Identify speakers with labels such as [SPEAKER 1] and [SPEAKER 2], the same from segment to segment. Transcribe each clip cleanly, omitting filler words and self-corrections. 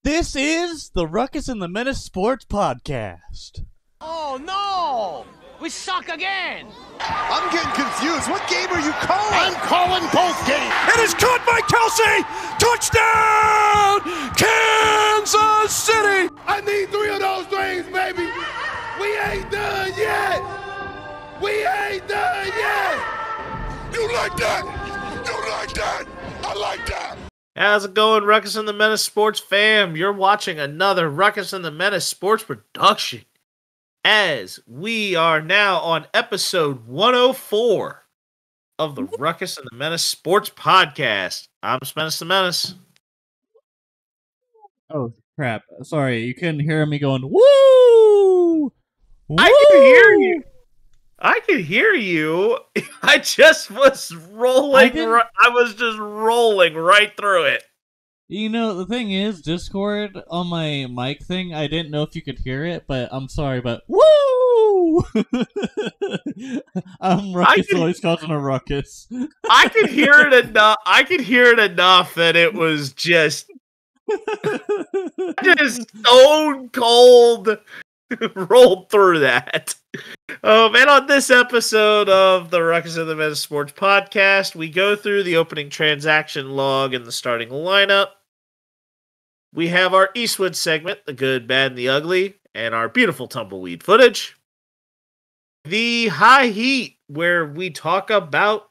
[SPEAKER 1] This is the Ruckus and The Menace Sports Podcast.
[SPEAKER 2] Oh no! We suck again!
[SPEAKER 3] I'm getting confused. What game are you calling?
[SPEAKER 2] I'm calling both games!
[SPEAKER 4] It is caught by Kelsey! Touchdown! Kansas City!
[SPEAKER 3] I need 3 of those things, baby! We ain't done yet! We ain't done yet! You like that? You like that? I like that!
[SPEAKER 5] How's it going, Ruckus and the Menace Sports fam? You're watching another Ruckus and the Menace Sports production. As we are now on episode 104 of the Ruckus and the Menace Sports Podcast. I'm Menace the Menace.
[SPEAKER 1] Oh, crap. Sorry, you couldn't hear me going, woo!
[SPEAKER 5] I can hear you. I can hear you. I just was rolling. I was just rolling right through it.
[SPEAKER 1] You know, the thing is, Discord on my mic thing, I didn't know if you could hear it, but I'm sorry, but woo! Ruckus always causing a ruckus.
[SPEAKER 5] I could hear it enough. I could hear it enough that it was just stone cold rolled through that. And on this episode of the Ruckus and the Menace Sports Podcast, we go through the opening transaction log and the starting lineup. We have our Eastwood segment, the good, bad, and the ugly, and our beautiful tumbleweed footage. The high heat, where we talk about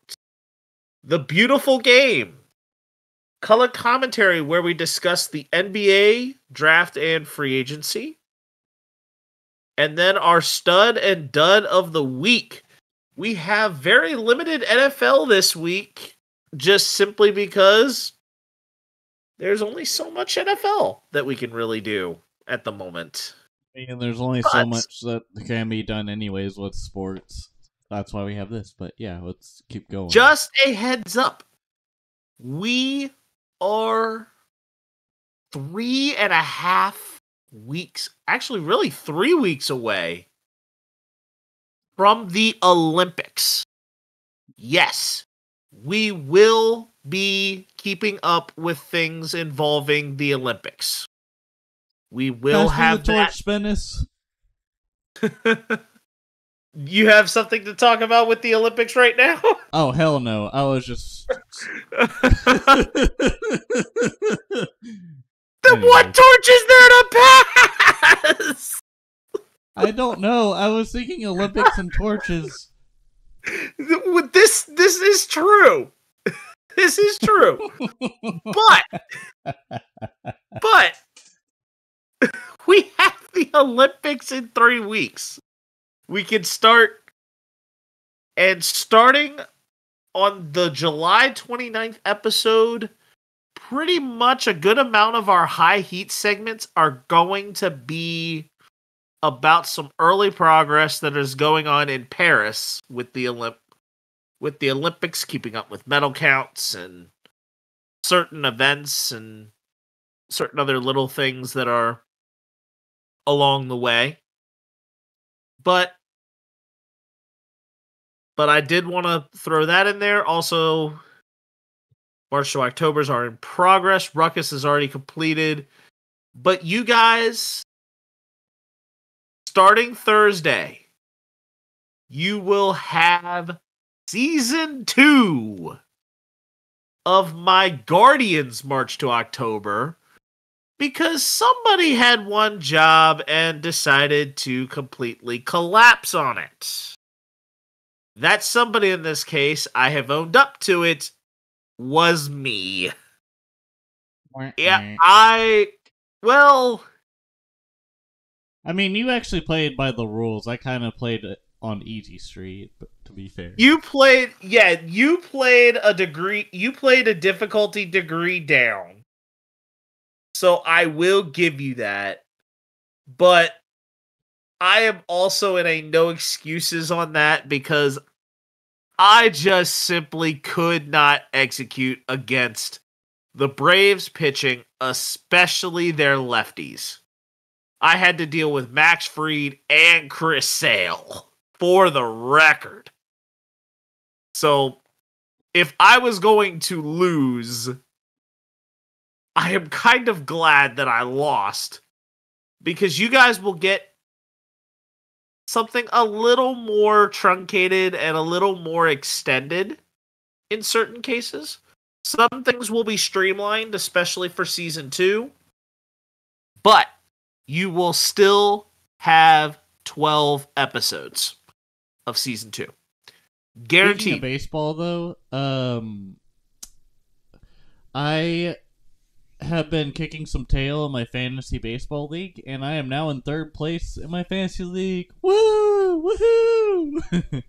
[SPEAKER 5] the beautiful game. Color commentary, where we discuss the NBA, draft, and free agency. And then our stud and dud of the week. We have very limited NFL this week, just simply because there's only so much NFL that we can really do at the moment.
[SPEAKER 1] And there's only so much that can be done anyways with sports. That's why we have this. But yeah, let's keep going.
[SPEAKER 5] Just a heads up. We are 3.5 weeks, actually really 3 weeks away from the Olympics. Yes, we will be keeping up with things involving the Olympics. We will have
[SPEAKER 1] the torch, Menace.
[SPEAKER 5] You have something to talk about with the Olympics right now?
[SPEAKER 1] Oh, hell no. I was just...
[SPEAKER 5] Then what torch is there to pass?
[SPEAKER 1] I don't know. I was thinking Olympics and torches.
[SPEAKER 5] This is true. This is true. But we have the Olympics in 3 weeks. We can start, and starting on the July 29th episode, pretty much a good amount of our high heat segments are going to be about some early progress that is going on in Paris with the Olympics, keeping up with medal counts and certain events and certain other little things that are along the way. But I did want to throw that in there. Also, March to Octobers are in progress. Ruckus is already completed. But you guys, starting Thursday, you will have Season 2 of my Guardians March to October, because somebody had one job and decided to completely collapse on it. That somebody in this case, I have owned up to it, was me. Yeah, I
[SPEAKER 1] mean, you actually played by the rules. I kind of played it on easy street, but to be fair.
[SPEAKER 5] You played a difficulty degree down. So I will give you that. But I am also in a no excuses on that, because I just simply could not execute against the Braves pitching, especially their lefties. I had to deal with Max Fried and Chris Sale, for the record. So if I was going to lose, I am kind of glad that I lost, because you guys will get something a little more truncated and a little more extended in certain cases. Some things will be streamlined, especially for season 2, but you will still have 12 episodes of season 2. Guaranteed.
[SPEAKER 1] Speaking of baseball, though, I have been kicking some tail in my fantasy baseball league, and I am now in 3rd place in my fantasy league. Woo! Woohoo!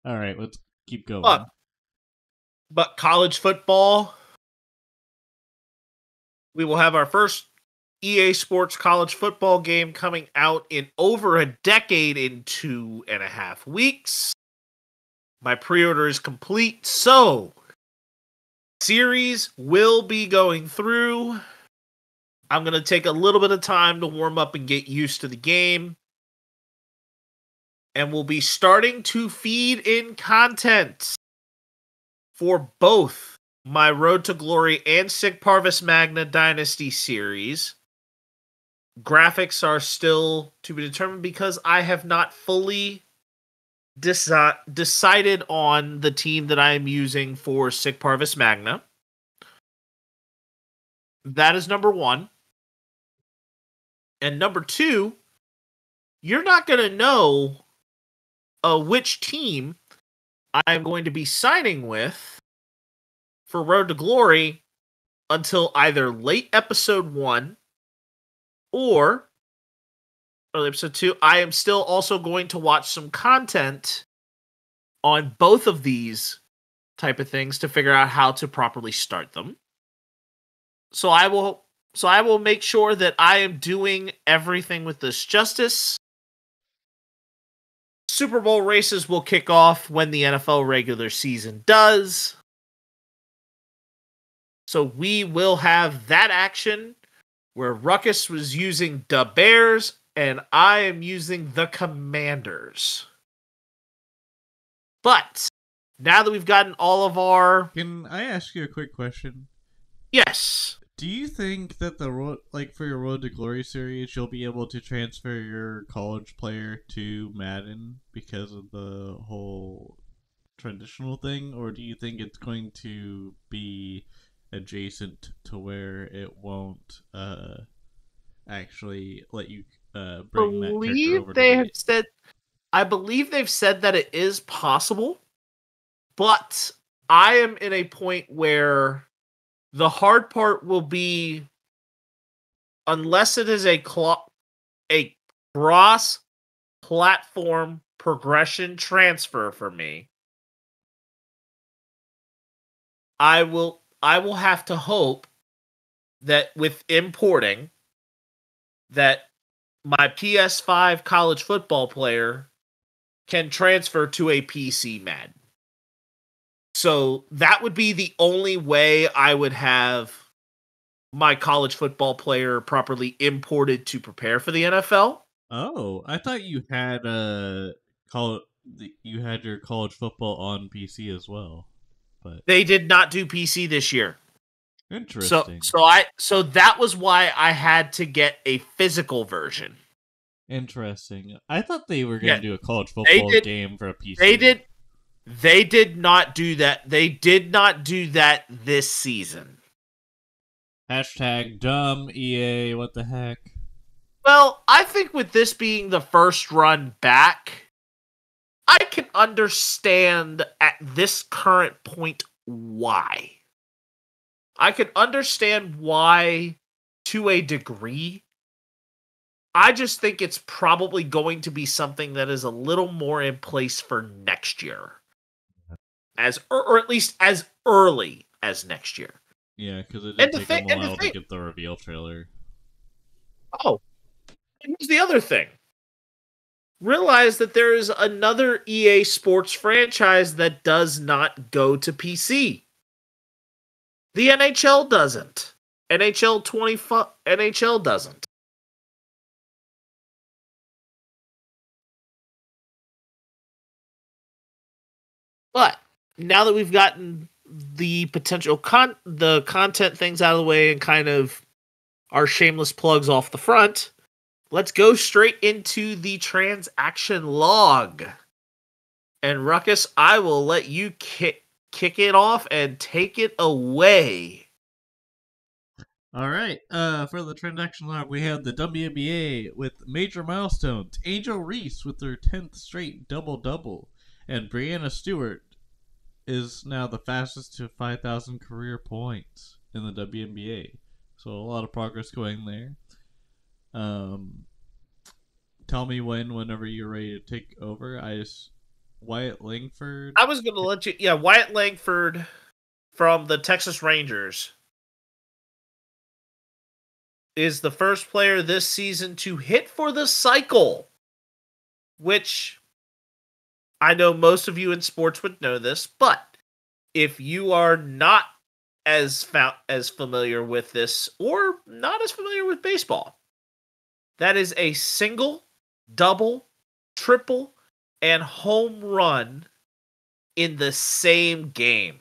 [SPEAKER 1] All right, let's keep going.
[SPEAKER 5] But college football, we will have our first EA Sports college football game coming out in over a decade in 2.5 weeks. My pre-order is complete, so series will be going through. I'm going to take a little bit of time to warm up and get used to the game. And we'll be starting to feed in content for both my Road to Glory and Sig Parvis Magna Dynasty series. Graphics are still to be determined because I have not fully decided on the team that I am using for Sig Parvis Magna. That is number 1. And number 2, you're not going to know which team I'm going to be signing with for Road to Glory until either late episode 1 or early episode 2. I am still also going to watch some content on both of these type of things to figure out how to properly start them. So I will make sure that I am doing everything with this justice. Super Bowl races will kick off when the NFL regular season does. So we will have that action where Ruckus was using the Bears and I am using the Commanders. But now that we've gotten all of our...
[SPEAKER 1] Can I ask you a quick question?
[SPEAKER 5] Yes.
[SPEAKER 1] Do you think that for your Road to Glory series, you'll be able to transfer your college player to Madden because of the whole traditional thing, or do you think it's going to be adjacent to where it won't actually let you bring that character over to the...
[SPEAKER 5] I believe they've said that it is possible, but I am in a point where the hard part will be, unless it is a cross-platform progression transfer for me, I will have to hope that with importing, that my PS5 college football player can transfer to a PC Madden. So that would be the only way I would have my college football player properly imported to prepare for the NFL.
[SPEAKER 1] Oh, I thought you had you had your college football on PC as well, but
[SPEAKER 5] they did not do PC this year.
[SPEAKER 1] Interesting.
[SPEAKER 5] So that was why I had to get a physical version.
[SPEAKER 1] Interesting. I thought they were going to do a college football game for a PC.
[SPEAKER 5] They did not do that. They did not do that this season.
[SPEAKER 1] Hashtag dumb EA, what the heck?
[SPEAKER 5] Well, I think with this being the first run back, I can understand at this current point why. I can understand why to a degree. I just think it's probably going to be something that is a little more in place for next year. Or at least as early as next year.
[SPEAKER 1] Yeah, because it did take them a while to get the reveal trailer.
[SPEAKER 5] Oh, and here's the other thing. Realize that there is another EA Sports franchise that does not go to PC. The NHL doesn't. NHL doesn't. But now that we've gotten the potential the content things out of the way and kind of our shameless plugs off the front, let's go straight into the transaction log. And Ruckus, I will let you kick it off and take it away.
[SPEAKER 1] All right. For the transaction log, we have the WNBA with major milestones. Angel Reese with her 10th straight double-double. And Brianna Stewart is now the fastest to 5,000 career points in the WNBA. So a lot of progress going there. Tell me whenever you're ready to take over. Wyatt Langford.
[SPEAKER 5] I was going to let you... Yeah, Wyatt Langford from the Texas Rangers is the first player this season to hit for the cycle, which I know most of you in sports would know this, but if you are not as familiar with this or not as familiar with baseball, that is a single, double, triple, and home run in the same game.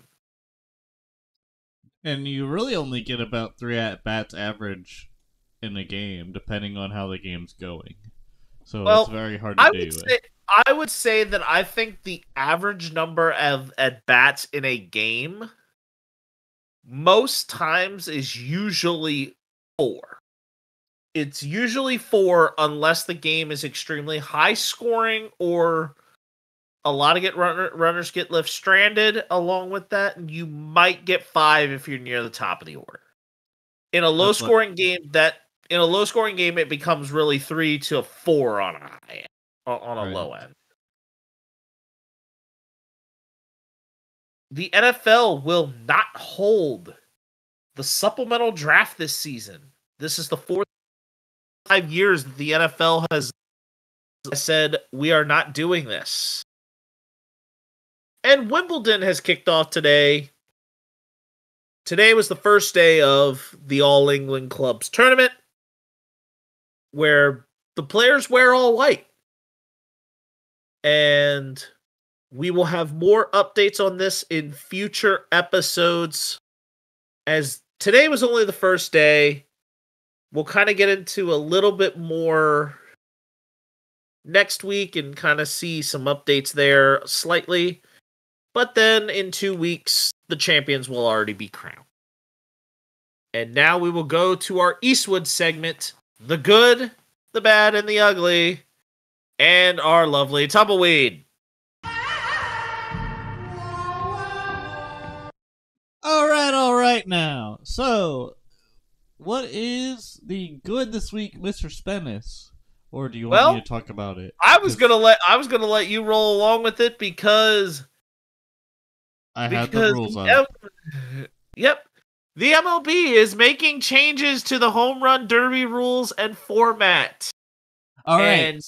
[SPEAKER 1] And you really only get about 3 at-bats average in a game, depending on how the game's going. So it's very hard to do.
[SPEAKER 5] I would say that I think the average number of at-bats in a game most times is usually 4. It's usually 4 unless the game is extremely high scoring or a lot of runners get left stranded along with that, and you might get 5 if you're near the top of the order. In a low scoring game, it becomes really 3 to 4 on a low end. The NFL will not hold the supplemental draft this season. This is the 4th 5 years that the NFL has said we are not doing this. And Wimbledon has kicked off today. Today was the first day of the All England Clubs tournament, where the players wear all white. And we will have more updates on this in future episodes. As today was only the first day, we'll kind of get into a little bit more next week and kind of see some updates there slightly. But then in 2 weeks, the champions will already be crowned. And now we will go to our Eastwood segment, the good, the bad, and the ugly, and our lovely tumbleweed.
[SPEAKER 1] All right now. So, what is the good this week, Mr. Spennis? Or do you want me to talk about it?
[SPEAKER 5] I was gonna let you roll along with it because
[SPEAKER 1] I have the rules on it.
[SPEAKER 5] Yep. The MLB is making changes to the home run derby rules and format.
[SPEAKER 1] All right.
[SPEAKER 5] And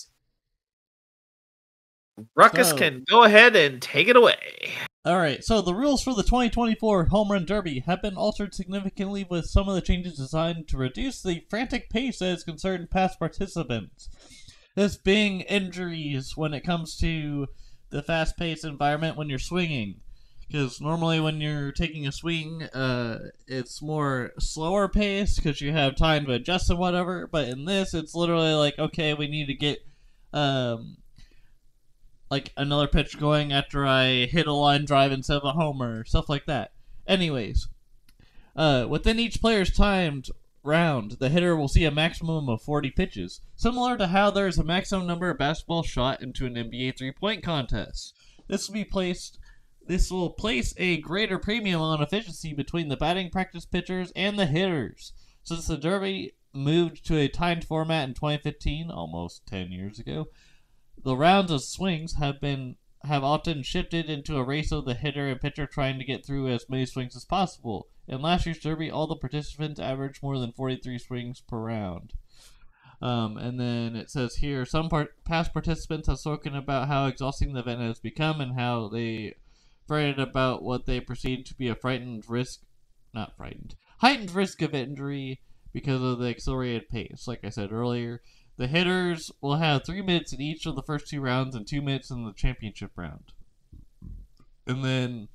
[SPEAKER 5] Ruckus can go ahead and take it away.
[SPEAKER 1] All right. So the rules for the 2024 Home Run Derby have been altered significantly, with some of the changes designed to reduce the frantic pace that has concerned past participants. This being injuries when it comes to the fast-paced environment when you're swinging. Because normally when you're taking a swing, it's more slower pace because you have time to adjust and whatever. But in this, it's literally like, okay, we need to get like another pitch going after I hit a line drive instead of a homer, stuff like that. Anyways, within each player's timed round, the hitter will see a maximum of 40 pitches, similar to how there's a maximum number of basketballs shot into an NBA three-point contest. This will place a greater premium on efficiency between the batting practice pitchers and the hitters. Since the Derby moved to a timed format in 2015, almost 10 years ago, the rounds of swings have often shifted into a race of the hitter and pitcher trying to get through as many swings as possible. In last year's Derby, all the participants averaged more than 43 swings per round. And then it says here, some past participants have spoken about how exhausting the event has become and how they fretted about what they perceived to be a heightened risk of injury because of the accelerated pace. Like I said earlier, the hitters will have 3 minutes in each of the first 2 rounds and 2 minutes in the championship round. And then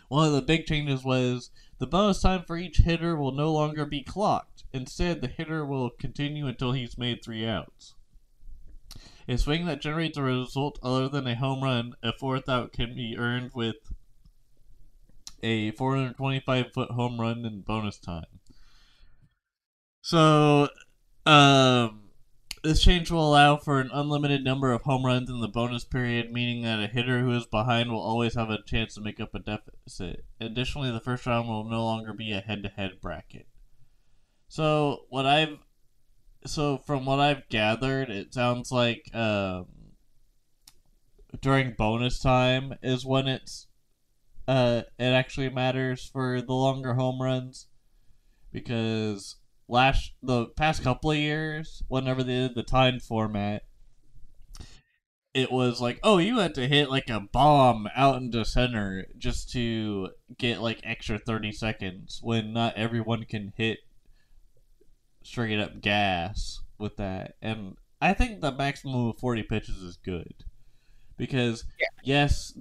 [SPEAKER 1] one of the big changes was the bonus time for each hitter will no longer be clocked. Instead, the hitter will continue until he's made 3 outs. A swing that generates a result other than a home run, a 4th out, can be earned with a 425-foot home run in bonus time. So, this change will allow for an unlimited number of home runs in the bonus period, meaning that a hitter who is behind will always have a chance to make up a deficit. Additionally, the first round will no longer be a head-to-head bracket. So, from what I've gathered, it sounds like during bonus time is when it actually matters for the longer home runs, because the past couple of years, whenever they did the timed format, it was like, oh, you had to hit like a bomb out into center just to get like extra 30 seconds, when not everyone can hit straight up gas with that. And I think the maximum of 40 pitches is good, because yes,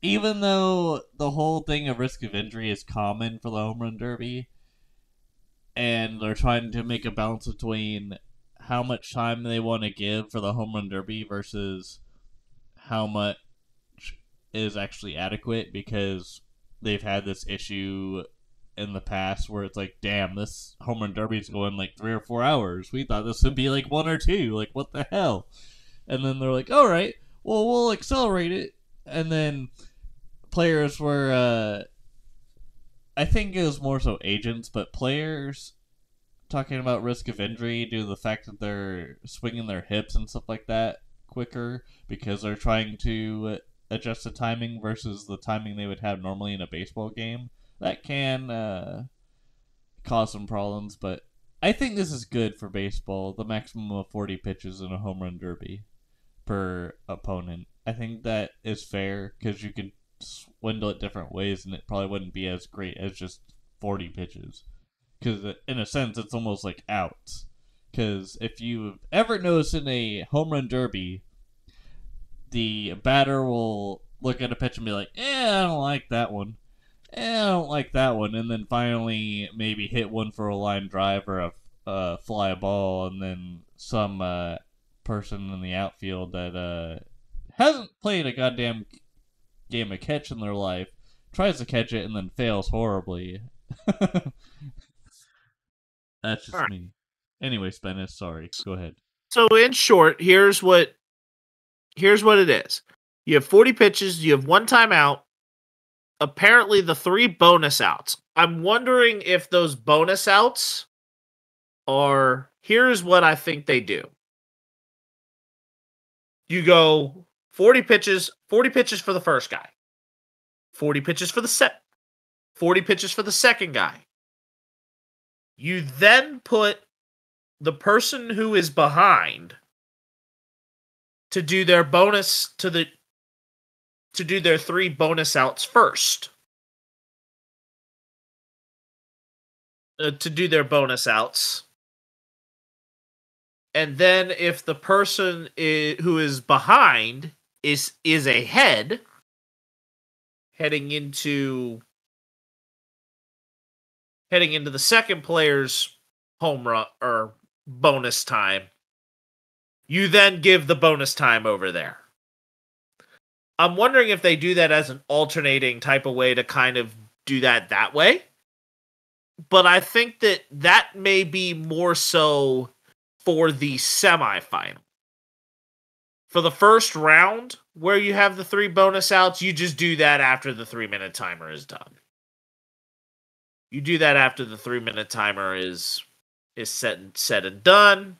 [SPEAKER 1] even though the whole thing of risk of injury is common for the home run derby, and they're trying to make a balance between how much time they want to give for the home run derby versus how much is actually adequate, because they've had this issue in the past where it's like, damn, this home run derby is going like 3 or 4 hours. We thought this would be like 1 or 2. Like, what the hell? And then they're like, all right, well, we'll accelerate it. And then players were, I think it was more so agents, but players talking about risk of injury due to the fact that they're swinging their hips and stuff like that quicker, because they're trying to adjust the timing versus the timing they would have normally in a baseball game. That can cause some problems, but I think this is good for baseball, the maximum of 40 pitches in a home run derby per opponent. I think that is fair, because you can swindle it different ways, and it probably wouldn't be as great as just 40 pitches. Because in a sense, it's almost like outs. Because if you've ever noticed in a home run derby, the batter will look at a pitch and be like, I don't like that one. I don't like that one. And then finally maybe hit one for a line drive or a fly ball, and then some person in the outfield that hasn't played a goddamn game of catch in their life tries to catch it and then fails horribly. That's just me. Anyway, Spennis, sorry. Go ahead.
[SPEAKER 5] So in short, here's what it is. You have 40 pitches, you have 1 timeout, apparently the 3 bonus outs. I'm wondering if those bonus outs are, here's what I think they do. You go 40 pitches for the first guy. 40 pitches for the 40 pitches for the second guy. You then put the person who is behind to do their bonus to do their 3 bonus outs first. To do their bonus outs. And then if the person who is behind is ahead, heading into the second player's home run or bonus time, you then give the bonus time over there. I'm wondering if they do that as an alternating type of way to kind of do that way. But I think that may be more so for the semifinal. For the first round, where you have the 3 bonus outs, you just do that after the 3-minute timer is done. You do that after the 3-minute timer is set and done.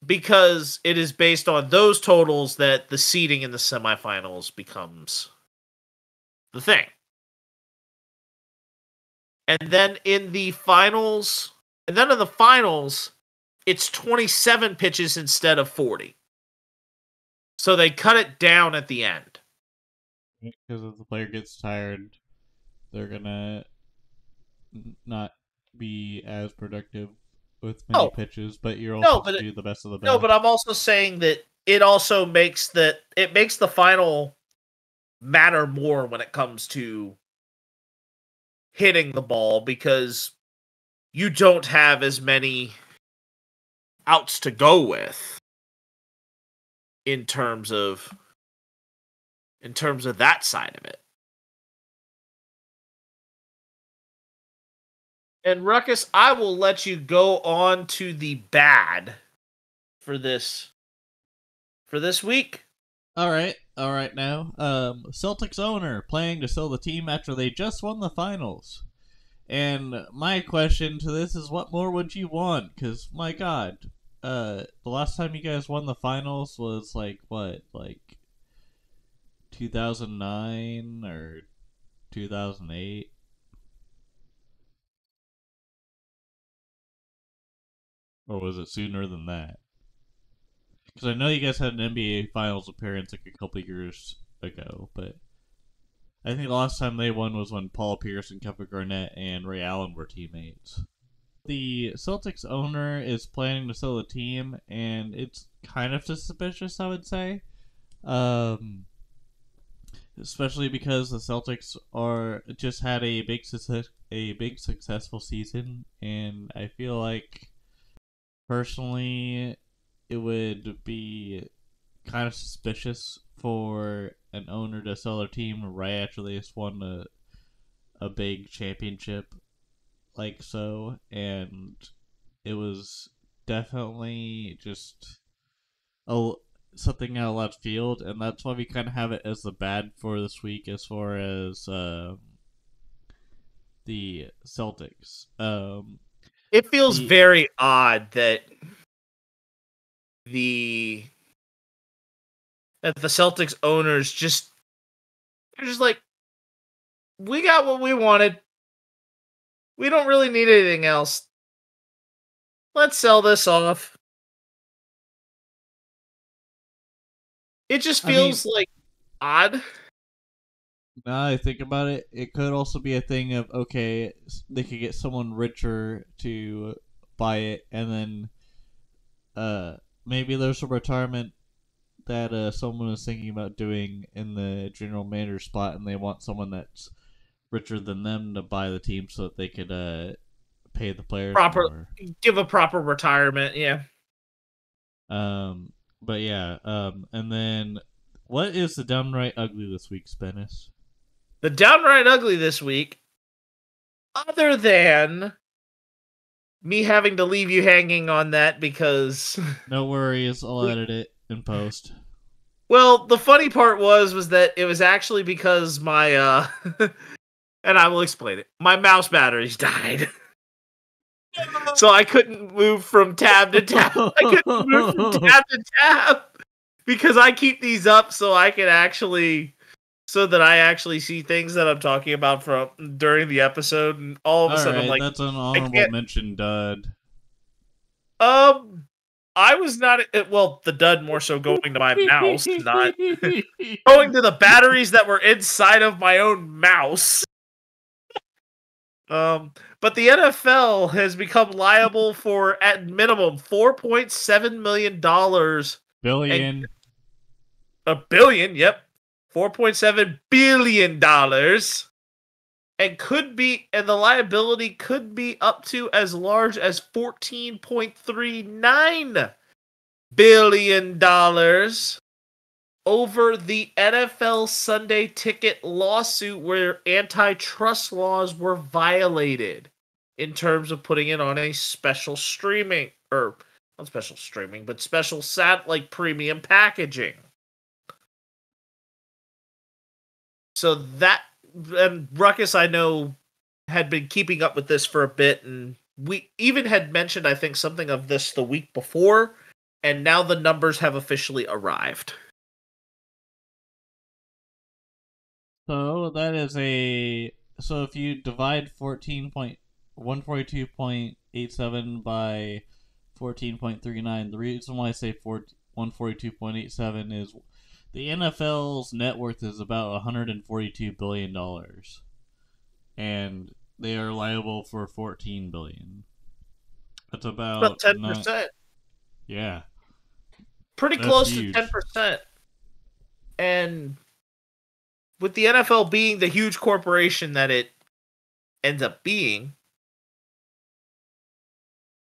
[SPEAKER 5] Because it is based on those totals that the seeding in the semifinals becomes the thing. And then in the finals, it's 27 pitches instead of 40. So they cut it down at the end.
[SPEAKER 1] Because if the player gets tired, they're gonna not be as productive with many pitches, but you're also to do the best of the best.
[SPEAKER 5] No, but I'm also saying that it also makes the final matter more when it comes to hitting the ball because you don't have as many outs to go with in terms of that side of it. And Ruckus, I will let you go on to the bad for this week.
[SPEAKER 1] All right now. Celtics owner planning to sell the team after they just won the finals. And my question to this is, what more would you want? Because, my God, the last time you guys won the finals was like 2009 or 2008? Or was it sooner than that? Because I know you guys had an NBA Finals appearance like a couple years ago, but I think the last time they won was when Paul Pierce and Kevin Garnett and Ray Allen were teammates. The Celtics owner is planning to sell the team, and it's kind of suspicious, I would say. Especially because the Celtics just had a big successful season, and I feel like personally it would be kind of suspicious for an owner to sell their team right after they just won a big championship like so, and it was definitely just something out of left field, and that's why we kind of have it as the bad for this week as far as the Celtics.
[SPEAKER 5] It feels very odd that the Celtics owners they're just like, we got what we wanted. We don't really need anything else. Let's sell this off. It just feels like odd.
[SPEAKER 1] Now I think about it, it could also be a thing of, okay, they could get someone richer to buy it, and then maybe there's a retirement that someone is thinking about doing in the general manager spot, and they want someone that's richer than them to buy the team so that they could pay the players more.
[SPEAKER 5] Give a proper retirement, yeah.
[SPEAKER 1] But yeah, and then what is the downright ugly this week, Spennis?
[SPEAKER 5] The downright ugly this week, other than me having to leave you hanging on that because...
[SPEAKER 1] No worries, I'll edit it in post.
[SPEAKER 5] Well, the funny part was that it was actually because my, and I will explain it, my mouse batteries died. So I couldn't move from tab to tab. I couldn't move from tab to tab because I keep these up so I can actually... So that I actually see things that I'm talking about from during the episode, and all of a sudden I'm like,
[SPEAKER 1] that's an honorable mention, dud.
[SPEAKER 5] I was not. Well, the dud more so going to my mouse, not going to the batteries that were inside of my own mouse. But the NFL has become liable for, at minimum, $4.7 million.
[SPEAKER 1] Billion.
[SPEAKER 5] A billion, yep. $4.7 billion, and the liability could be up to as large as $14.39 billion over the NFL Sunday Ticket lawsuit where antitrust laws were violated in terms of putting it on a special streaming, or not special streaming, but special satellite premium packaging. So that, and Ruckus, I know, had been keeping up with this for a bit, and we even had mentioned, I think, something of this the week before, and now the numbers have officially arrived.
[SPEAKER 1] So that is so if you divide 142.87 by 14.39, the reason why I say 142.87 is the NFL's net worth is about $142 billion, and they are liable for $14 billion. That's about
[SPEAKER 5] 10%.
[SPEAKER 1] Yeah,
[SPEAKER 5] pretty close to 10%. And with the NFL being the huge corporation that it ends up being,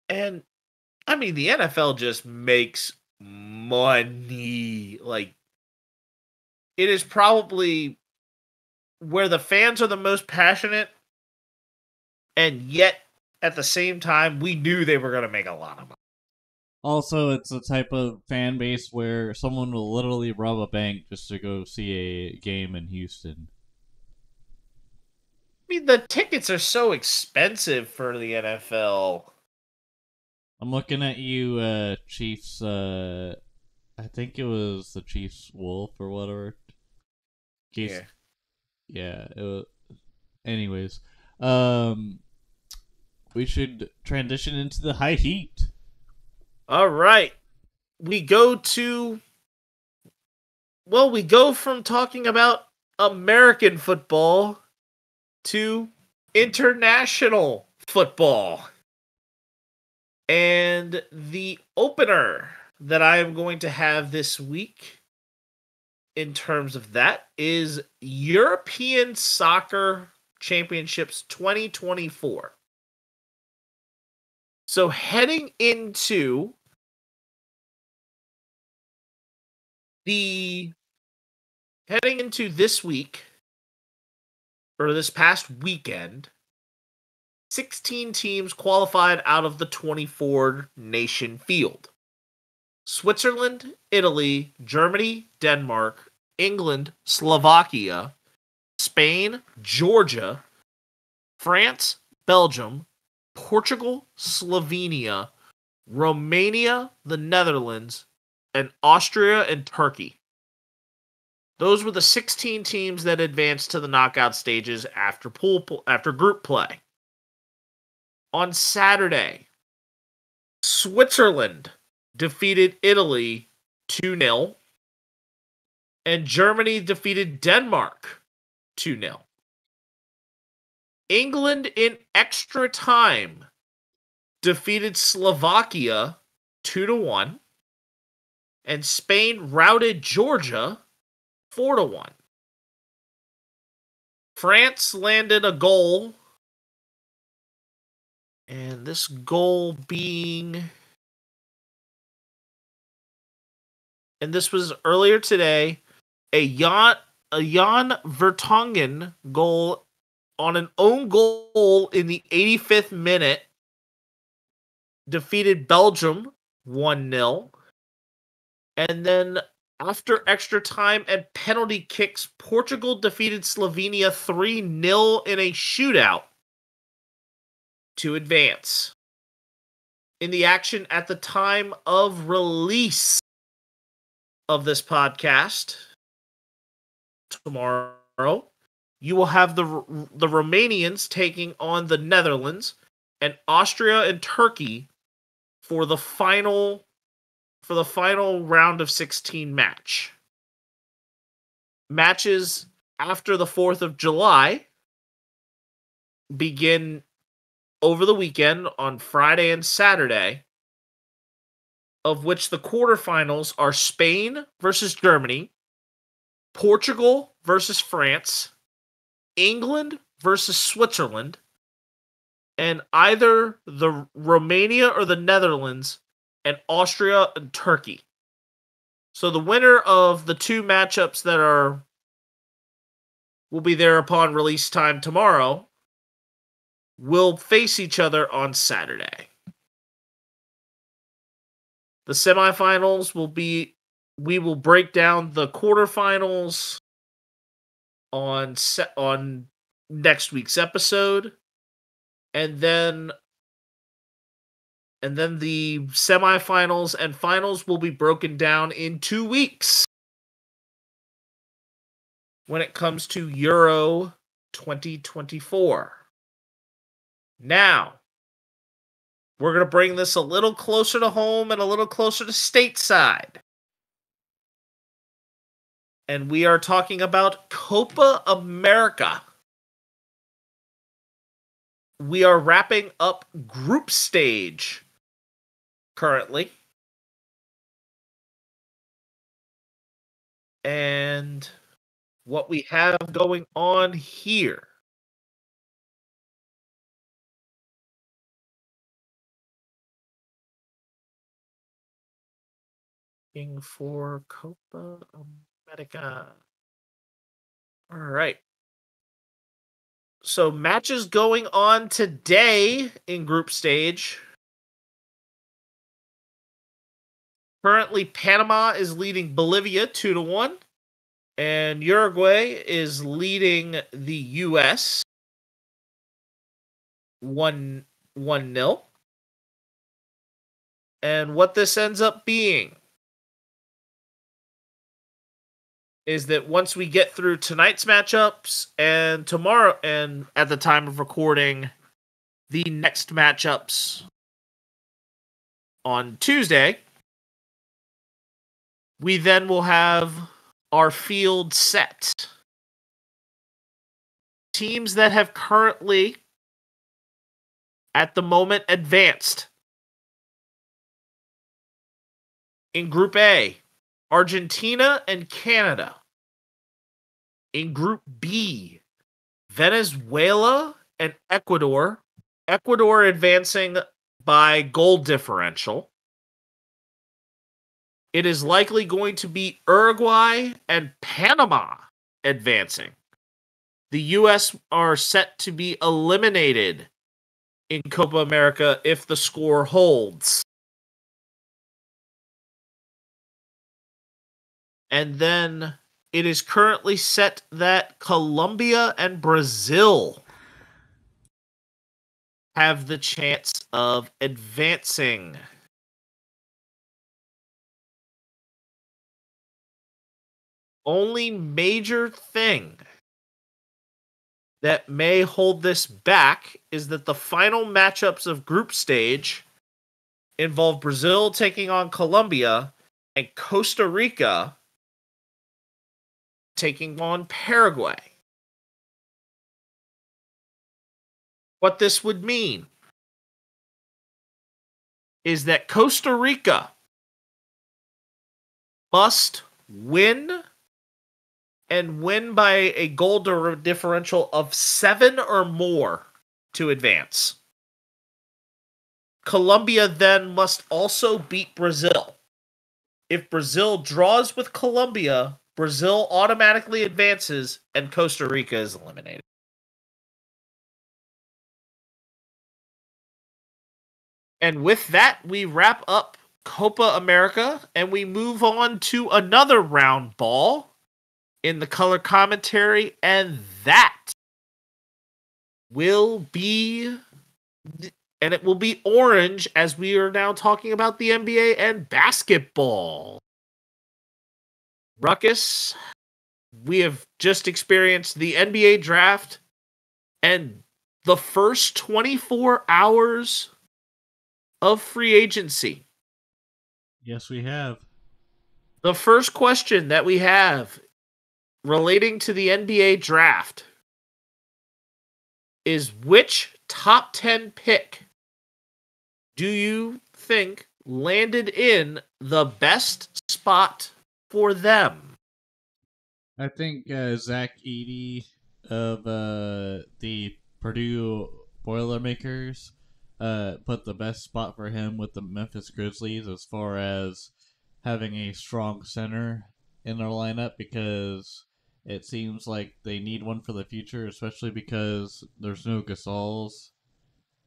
[SPEAKER 5] and I mean, the NFL just makes money. Like, it is probably where the fans are the most passionate, and yet at the same time, we knew they were going to make a lot of money.
[SPEAKER 1] Also, it's a type of fan base where someone will literally rob a bank just to go see a game in Houston.
[SPEAKER 5] I mean, the tickets are so expensive for the NFL.
[SPEAKER 1] I'm looking at you, Chiefs. I think it was the Chiefs Wolf or whatever. Chiefs, yeah. It was, anyways, we should transition into the high heat.
[SPEAKER 5] All right. We go from talking about American football to international football. And the opener that I am going to have this week in terms of that is European Soccer Championships 2024. So heading into this week, or this past weekend, 16 teams qualified out of the 24 nation field. Switzerland, Italy, Germany, Denmark, England, Slovakia, Spain, Georgia, France, Belgium, Portugal, Slovenia, Romania, the Netherlands, and Austria and Turkey. Those were the 16 teams that advanced to the knockout stages after group play. On Saturday, Switzerland defeated Italy 2-0, and Germany defeated Denmark 2-0. England in extra time defeated Slovakia 2-1, and Spain routed Georgia 4-1. France landed a goal, and this goal being, and this was earlier today, a Jan Vertonghen goal on an own goal in the 85th minute defeated Belgium 1-0. And then after extra time and penalty kicks, Portugal defeated Slovenia 3-0 in a shootout to advance. In the action at the time of release of this podcast, tomorrow, you will have the Romanians taking on the Netherlands, and Austria and Turkey for the final round of 16 match. Matches after the 4th of July begin over the weekend on Friday and Saturday, of which the quarterfinals are Spain versus Germany, Portugal versus France, England versus Switzerland, and either the Romania or the Netherlands and Austria and Turkey. So the winner of the two matchups that will be there upon release time tomorrow will face each other on Saturday. The semifinals we will break down the quarterfinals on next week's episode, and then the semifinals and finals will be broken down in 2 weeks when it comes to Euro 2024. Now, we're going to bring this a little closer to home and a little closer to stateside. And we are talking about Copa America. We are wrapping up group stage currently. And what we have going on here. Looking for Copa America. All right. So matches going on today in group stage. Currently, Panama is leading Bolivia 2-1, and Uruguay is leading the U.S. 1-0. And what this ends up being is that once we get through tonight's matchups and tomorrow, and at the time of recording, the next matchups on Tuesday, we then will have our field set. Teams that have currently, at the moment, advanced. In Group A, Argentina and Canada. In Group B, Venezuela and Ecuador. Ecuador advancing by goal differential. It is likely going to be Uruguay and Panama advancing. The U.S. are set to be eliminated in Copa America if the score holds. And then it is currently set that Colombia and Brazil have the chance of advancing. Only major thing that may hold this back is that the final matchups of group stage involve Brazil taking on Colombia and Costa Rica taking on Paraguay. What this would mean is that Costa Rica must win, and win by a goal differential of 7 or more to advance. Colombia then must also beat Brazil. If Brazil draws with Colombia, Brazil automatically advances and Costa Rica is eliminated. And with that, we wrap up Copa America and we move on to another round ball in the color commentary, and that will be, and it will be orange as we are now talking about the NBA and basketball. Ruckus, we have just experienced the NBA draft and the first 24 hours of free agency.
[SPEAKER 1] Yes, we have.
[SPEAKER 5] The first question that we have relating to the NBA draft is, which top 10 pick do you think landed in the best spot for them?
[SPEAKER 1] I think Zach Edey of the Purdue Boilermakers put the best spot for him with the Memphis Grizzlies as far as having a strong center in their lineup, because it seems like they need one for the future, especially because there's no Gasols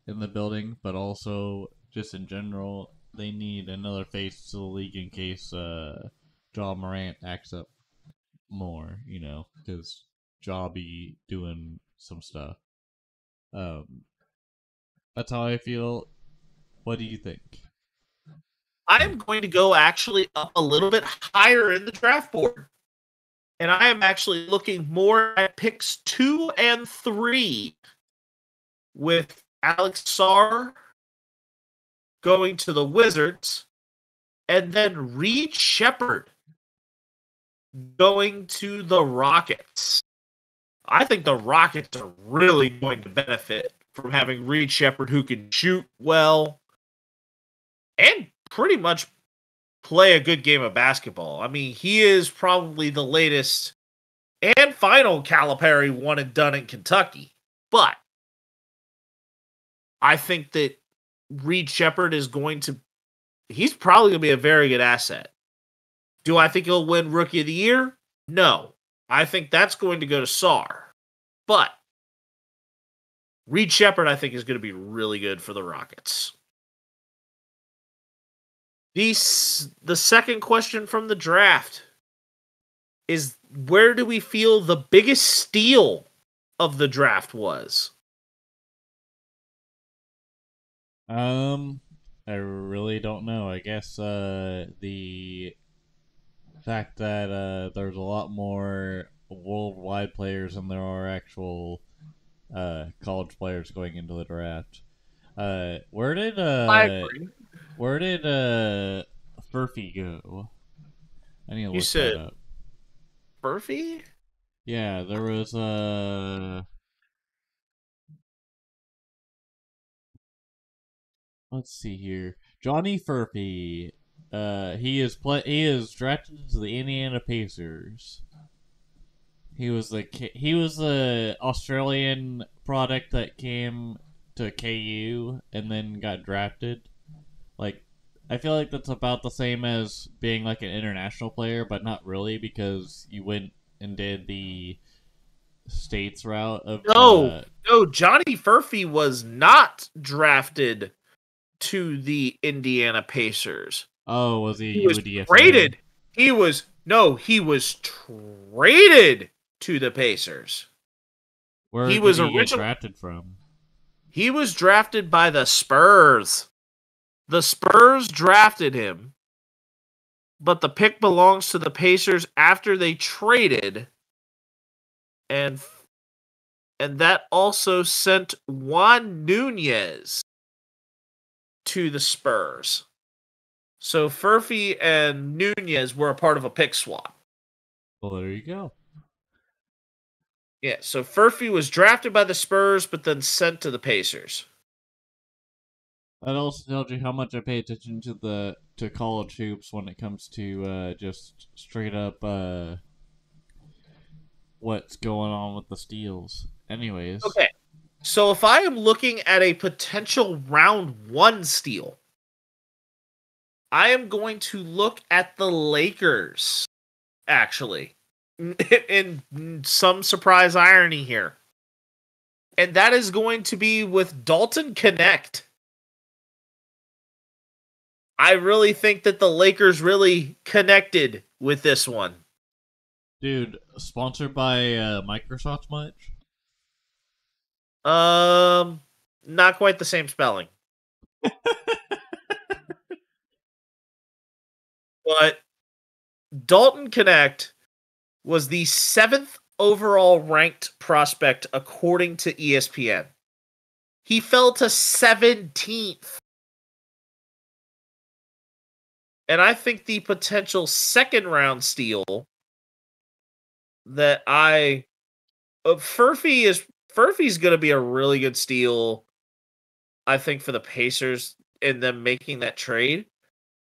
[SPEAKER 1] in the building, but also just in general, they need another face to the league in case Ja Morant acts up more, because Ja be doing some stuff. That's how I feel. What do you think?
[SPEAKER 5] I am going to go actually up a little bit higher in the draft board. And I am actually looking more at picks 2 and 3, with Alex Sarr going to the Wizards, and then Reed Shepherd going to the Rockets. I think the Rockets are really going to benefit from having Reed Shepherd, who can shoot well and pretty much play a good game of basketball. I mean, he is probably the latest And final Calipari one and done in Kentucky. But I think that Reed Shepherd is he's probably going to be a very good asset. Do I think he'll win Rookie of the Year? No. I think that's going to go to Sarr. But Reed Shepherd, I think, is going to be really good for the Rockets. The second question from the draft is, where do we feel the biggest steal of the draft was?
[SPEAKER 1] I really don't know. I guess the fact that there's a lot more worldwide players than there are actual college players going into the draft. Where did
[SPEAKER 5] I agree.
[SPEAKER 1] Furphy go? I need to
[SPEAKER 5] You
[SPEAKER 1] look
[SPEAKER 5] said
[SPEAKER 1] that up.
[SPEAKER 5] Furphy?
[SPEAKER 1] Yeah, there was let's see here. Johnny Furphy. He is drafted into the Indiana Pacers. He was the Australian product that came to KU and then got drafted. Like, I feel like that's about the same as being like an international player, but not really, because you went and did the states route of
[SPEAKER 5] No, Johnny Furphy was not drafted to the Indiana Pacers.
[SPEAKER 1] Oh, was he
[SPEAKER 5] He was
[SPEAKER 1] UDFA?
[SPEAKER 5] traded. He was traded to the Pacers.
[SPEAKER 1] Where
[SPEAKER 5] He
[SPEAKER 1] did
[SPEAKER 5] was
[SPEAKER 1] he get
[SPEAKER 5] originally
[SPEAKER 1] drafted from?
[SPEAKER 5] He was drafted by the Spurs. The Spurs drafted him, but the pick belongs to the Pacers after they traded, and that also sent Juan Nunez to the Spurs. So Furphy and Nunez were a part of a pick swap.
[SPEAKER 1] Well, there you go.
[SPEAKER 5] Yeah, so Furphy was drafted by the Spurs, but then sent to the Pacers.
[SPEAKER 1] That also tells you how much I pay attention to college hoops when it comes to just straight up what's going on with the steals. Anyways.
[SPEAKER 5] Okay, so if I am looking at a potential round one steal, I am going to look at the Lakers, actually. In some surprise irony here. And that is going to be with Dalton Connect. I really think that the Lakers really connected with this one.
[SPEAKER 1] Dude, sponsored by Microsoft much?
[SPEAKER 5] Not quite the same spelling. But Dalton Connect was the 7th overall ranked prospect according to ESPN. He fell to 17th. And I think the potential second round steal that Furphy's going to be a really good steal, I think, for the Pacers in them making that trade.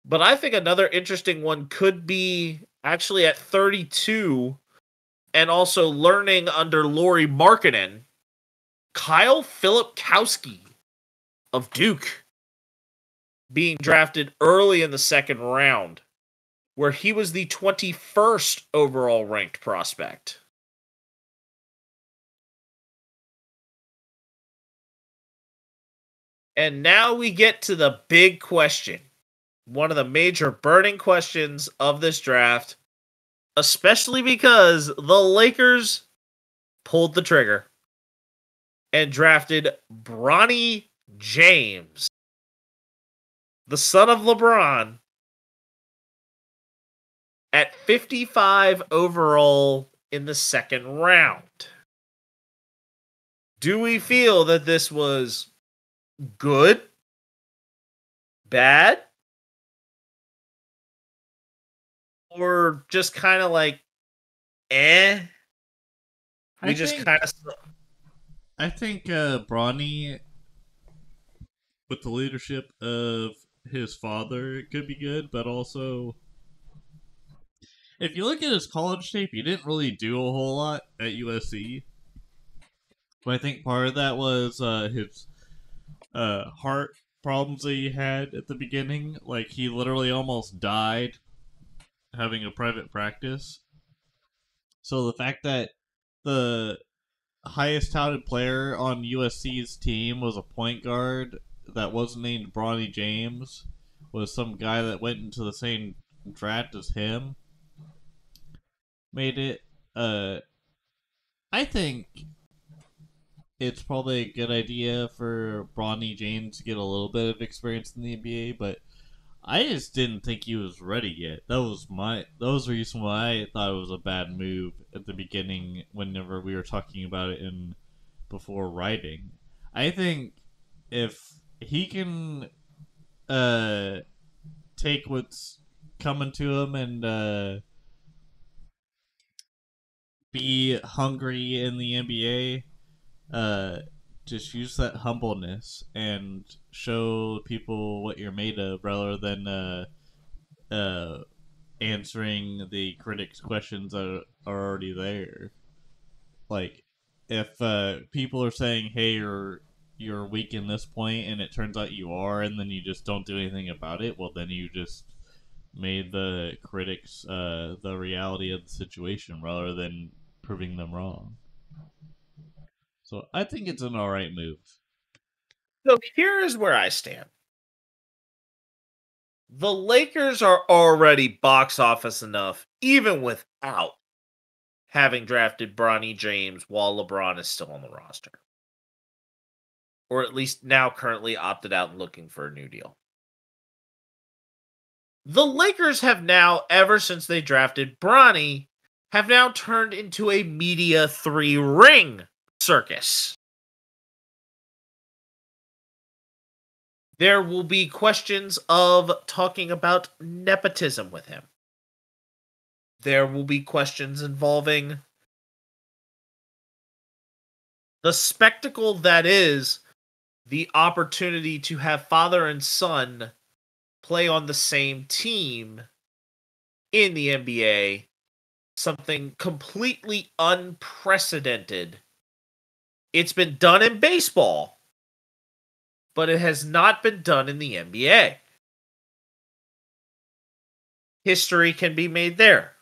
[SPEAKER 5] But I think another interesting one could be actually at 32 and also learning under Lauri Markkanen, Kyle Filipkowski of Duke being drafted early in the second round, where he was the 21st overall ranked prospect. And now we get to the big question. One of the major burning questions of this draft, especially because the Lakers pulled the trigger and drafted Bronny James, the son of LeBron, at 55 overall in the second round. Do we feel that this was good? Bad? Or just kind of like, eh? I think
[SPEAKER 1] Bronny, with the leadership of his father, it could be good, but also If you look at his college tape, he didn't really do a whole lot at USC. But I think part of that was his heart problems that he had at the beginning. Like, he literally almost died having a private practice. So the fact that the highest touted player on USC's team was a point guard that wasn't named Bronny James, was some guy that went into the same draft as him, made it. I think it's probably a good idea for Bronny James to get a little bit of experience in the NBA, but I just didn't think he was ready yet. That was the reason why I thought it was a bad move at the beginning whenever we were talking about it before writing. I think if he can take what's coming to him and be hungry in the NBA, just use that humbleness and show people what you're made of rather than answering the critics' questions that are already there. Like, if people are saying, "Hey, you're weak in this point," and it turns out you are, and then you just don't do anything about it, well, then you just made the critics the reality of the situation rather than proving them wrong. So I think it's an alright move.
[SPEAKER 5] So here is where I stand. The Lakers are already box office enough, even without having drafted Bronny James while LeBron is still on the roster. Or at least now currently opted out and looking for a new deal. The Lakers have now, ever since they drafted Bronny, have now turned into a media three-ring circus. There will be questions of talking about nepotism with him. There will be questions involving the spectacle that is the opportunity to have father and son play on the same team in the NBA. Something completely unprecedented. It's been done in baseball, but it has not been done in the NBA. History can be made there.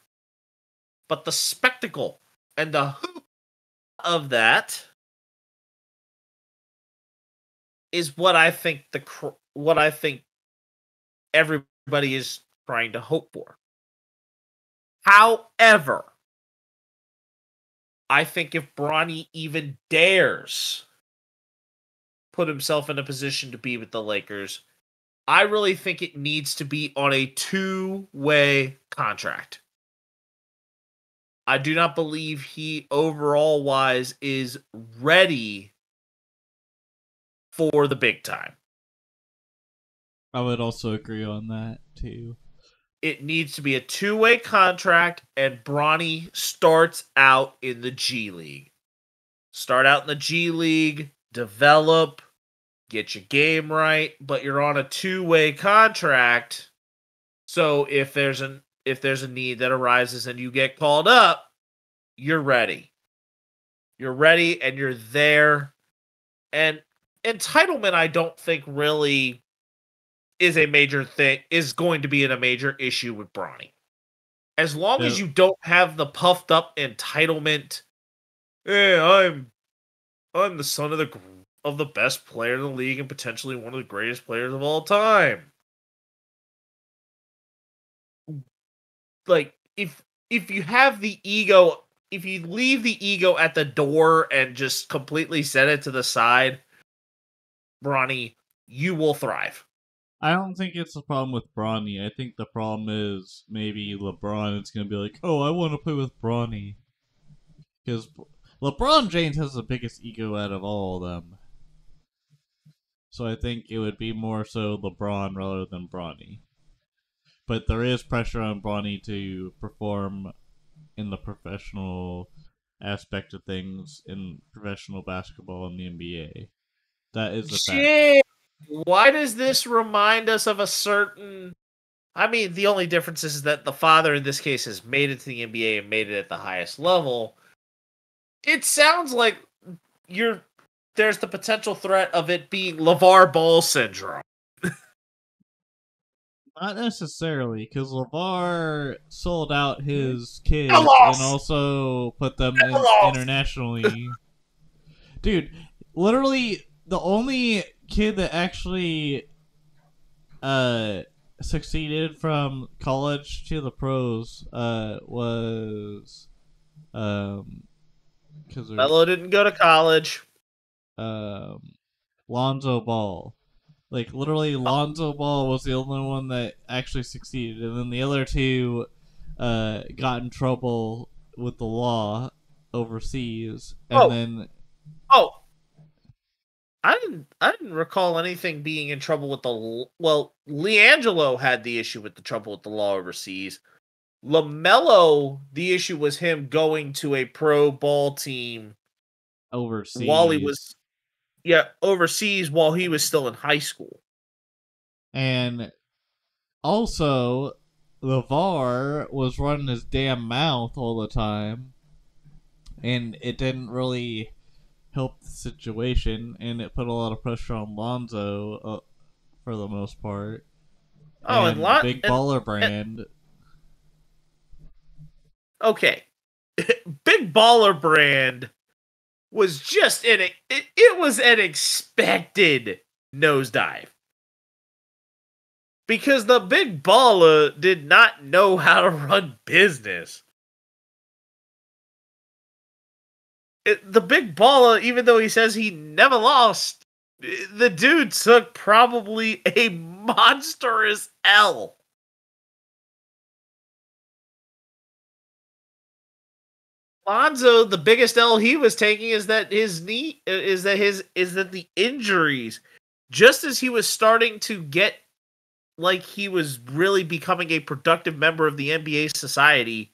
[SPEAKER 5] But the spectacle and the hoop of that is what I think everybody is trying to hope for. However, I think if Bronny even dares put himself in a position to be with the Lakers, I really think it needs to be on a two-way contract. I do not believe he, overall wise, is ready for the big time.
[SPEAKER 1] I would also agree on that, too.
[SPEAKER 5] It needs to be a two-way contract, and Bronny starts out in the G League. Start out in the G League, develop, get your game right, but you're on a two-way contract. So if there's a need that arises and you get called up, you're ready. You're ready and you're there. And entitlement, I don't think really is a major thing, is going to be a major issue with Bronny. As long as you don't have the puffed up entitlement, hey, I'm the son of the best player in the league and potentially one of the greatest players of all time. Like, if you have the ego, if you leave the ego at the door and just completely set it to the side, Bronny, you will thrive.
[SPEAKER 1] I don't think it's a problem with Bronny. I think the problem is maybe LeBron is going to be like, oh, I want to play with Bronny. Because LeBron James has the biggest ego out of all of them. So I think it would be more so LeBron rather than Bronny. But there is pressure on Bronny to perform in the professional aspect of things in professional basketball in the NBA. That is a fact.
[SPEAKER 5] Why does this remind us of a certain I mean, the only difference is that the father in this case has made it to the NBA and made it at the highest level. It sounds like there's the potential threat of it being LeVar Ball syndrome.
[SPEAKER 1] Not necessarily, because LeVar sold out his kids
[SPEAKER 5] lost!
[SPEAKER 1] and also put them in
[SPEAKER 5] lost!
[SPEAKER 1] internationally. Dude, literally the only kid that actually succeeded from college to the pros was because
[SPEAKER 5] Melo didn't go to college.
[SPEAKER 1] Lonzo Ball. Like, literally, Lonzo Ball was the only one that actually succeeded, and then the other two got in trouble with the law overseas, and then
[SPEAKER 5] I didn't recall anything being in trouble with LiAngelo had the issue with the trouble with the law overseas. LaMelo, the issue was him going to a pro ball team
[SPEAKER 1] overseas
[SPEAKER 5] while he was overseas while he was still in high school.
[SPEAKER 1] And also, LeVar was running his damn mouth all the time, and it didn't really help the situation, and it put a lot of pressure on Lonzo for the most part. And Big Baller Brand.
[SPEAKER 5] Okay. Big Baller Brand was just it was an expected nosedive. Because the Big Baller did not know how to run business. The Big Baller, even though he says he never lost, the dude took probably a monstrous L. Lonzo, the biggest L he was taking is that the injuries, just as he was starting to get like he was really becoming a productive member of the NBA society,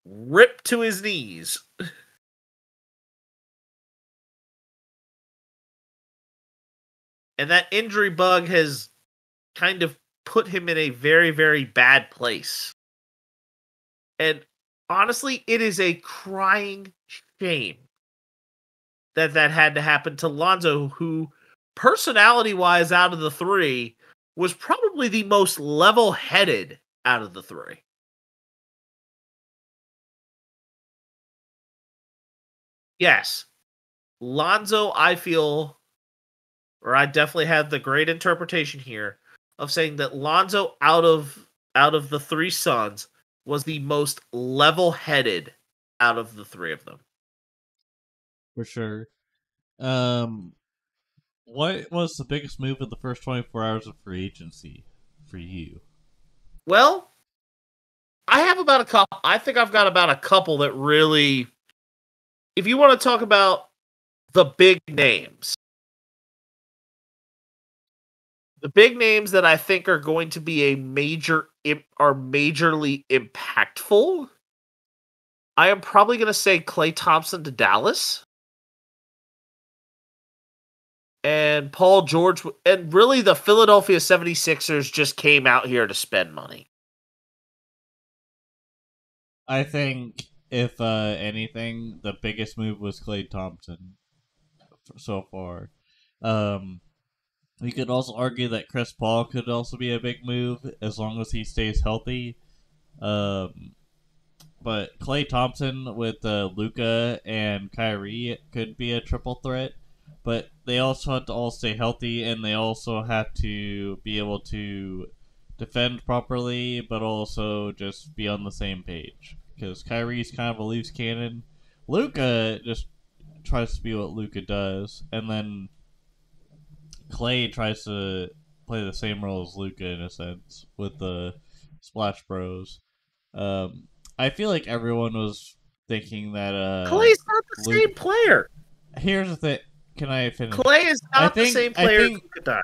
[SPEAKER 5] ripped to his knees. And that injury bug has kind of put him in a very, very bad place. And honestly, it is a crying shame that had to happen to Lonzo, who, personality-wise, out of the three, was probably the most level-headed out of the three. Yes, Lonzo, I feel, or I definitely have the great interpretation here of saying that Lonzo, out of the three sons, was the most level-headed out of the three of them.
[SPEAKER 1] For sure. What was the biggest move in the first 24 hours of free agency for you?
[SPEAKER 5] Well, I have about a couple. I think I've got about a couple that really, if you want to talk about the big names, the big names that I think are going to be majorly impactful, I am probably going to say Klay Thompson to Dallas. And Paul George, and really the Philadelphia 76ers just came out here to spend money.
[SPEAKER 1] I think, if anything, the biggest move was Klay Thompson so far. You could also argue that Chris Paul could also be a big move as long as he stays healthy. But Klay Thompson with Luka and Kyrie could be a triple threat. But they also have to all stay healthy, and they also have to be able to defend properly, but also just be on the same page. Because Kyrie's kind of a loose cannon. Luka just tries to be what Luka does, and then Klay tries to play the same role as Luka in a sense with the Splash Bros. I feel like everyone was thinking that
[SPEAKER 5] Klay's not the same player.
[SPEAKER 1] Here's the thing. Can I finish?
[SPEAKER 5] Klay is not the same player.